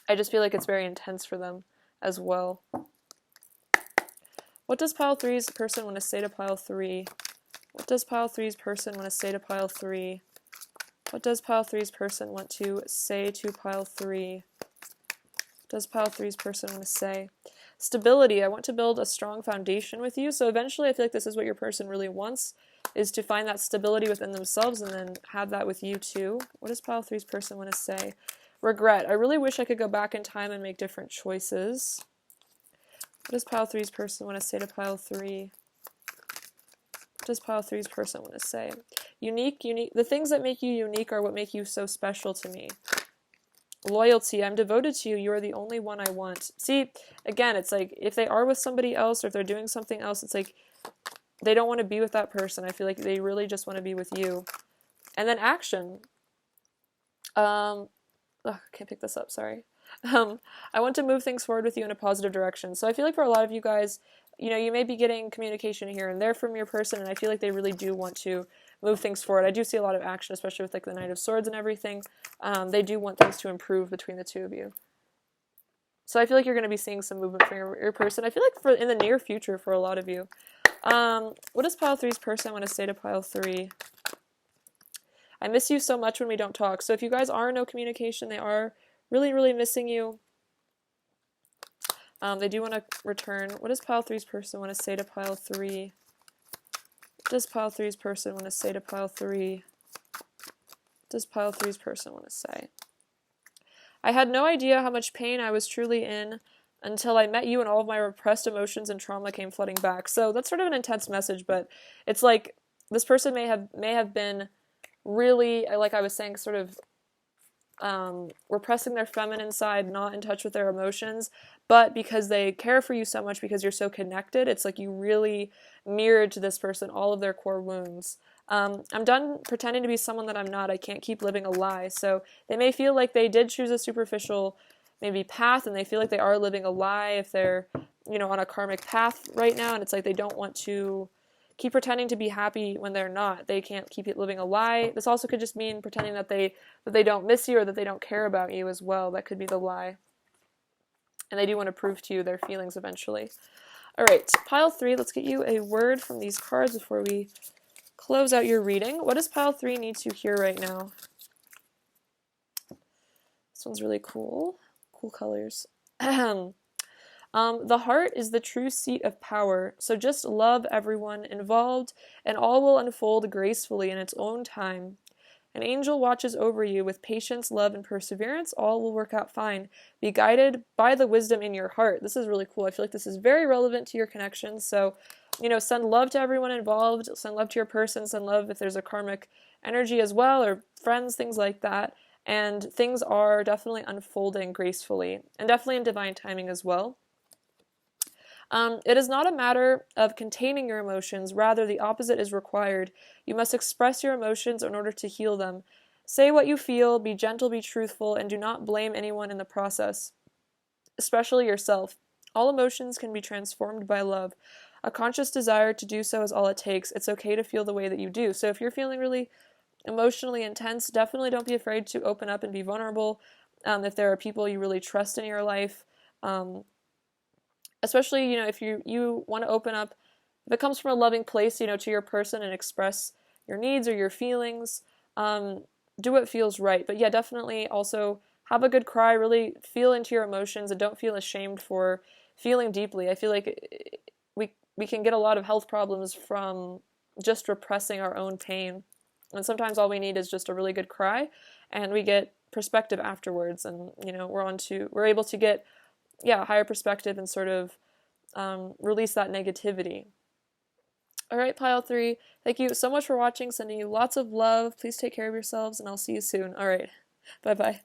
I just feel like it's very intense for them as well. What does pile 3's person want to say to pile 3? What does pile 3's person want to say to pile 3? What does pile 3's person want to say to pile 3? What does pile 3's person want to say? Stability. I want to build a strong foundation with you. So eventually I feel like this is what your person really wants, is to find that stability within themselves and then have that with you too. What does pile 3's person want to say? Regret. I really wish I could go back in time and make different choices. What does pile 3's person want to say to pile 3? What does pile 3's person want to say? Unique. The things that make you unique are what make you so special to me. Loyalty. I'm devoted to you. You are the only one I want. See, again, it's like if they are with somebody else or if they're doing something else, it's like they don't want to be with that person. I feel like they really just want to be with you. And then action. I can't pick this up, sorry. I want to move things forward with you in a positive direction. So I feel like for a lot of you guys, you know, you may be getting communication here and there from your person, and I feel like they really do want to move things forward. I do see a lot of action, especially with like the Knight of Swords and everything. They do want things to improve between the two of you. So I feel like you're going to be seeing some movement from your person. I feel like in the near future for a lot of you. What does pile 3's person want to say to pile 3? I miss you so much when we don't talk. So if you guys are no communication, they are really, really missing you. They do want to return. What does pile 3's person want to say to pile 3? What does pile 3's person want to say to pile 3? What does pile 3's person want to say? I had no idea how much pain I was truly in until I met you and all of my repressed emotions and trauma came flooding back. So that's sort of an intense message, but it's like this person may have been really, like I was saying, sort of repressing their feminine side, not in touch with their emotions, but because they care for you so much, because you're so connected, it's like you really mirrored to this person all of their core wounds. I'm done pretending to be someone that I'm not. I can't keep living a lie. So they may feel like they did choose a superficial maybe path, and they feel like they are living a lie if they're, you know, on a karmic path right now, and it's like they don't want to keep pretending to be happy when they're not. They can't keep living a lie. This also could just mean pretending that they don't miss you or that they don't care about you as well. That could be the lie. And they do want to prove to you their feelings eventually. All right, pile 3, let's get you a word from these cards before we close out your reading. What does pile 3 need to hear right now? This one's really cool. Cool colors. The heart is the true seat of power, so just love everyone involved, and all will unfold gracefully in its own time. An angel watches over you with patience, love, and perseverance. All will work out fine. Be guided by the wisdom in your heart. This is really cool. I feel like this is very relevant to your connections. So, send love to everyone involved. Send love to your person. Send love if there's a karmic energy as well, or friends, things like that. And things are definitely unfolding gracefully, and definitely in divine timing as well. It is not a matter of containing your emotions, rather the opposite is required. You must express your emotions in order to heal them. Say what you feel, be gentle, be truthful, and do not blame anyone in the process, especially yourself. All emotions can be transformed by love. A conscious desire to do so is all it takes. It's okay to feel the way that you do. So if you're feeling really emotionally intense, definitely don't be afraid to open up and be vulnerable. If there are people you really trust in your life, especially, if you want to open up, if it comes from a loving place, to your person and express your needs or your feelings, do what feels right. But yeah, definitely also have a good cry, really feel into your emotions, and don't feel ashamed for feeling deeply. I feel like we can get a lot of health problems from just repressing our own pain. And sometimes all we need is just a really good cry, and we get perspective afterwards, and we're able to get a higher perspective and sort of release that negativity. All right, pile 3, thank you so much for watching. Sending you lots of love. Please take care of yourselves, and I'll see you soon. All right, bye-bye.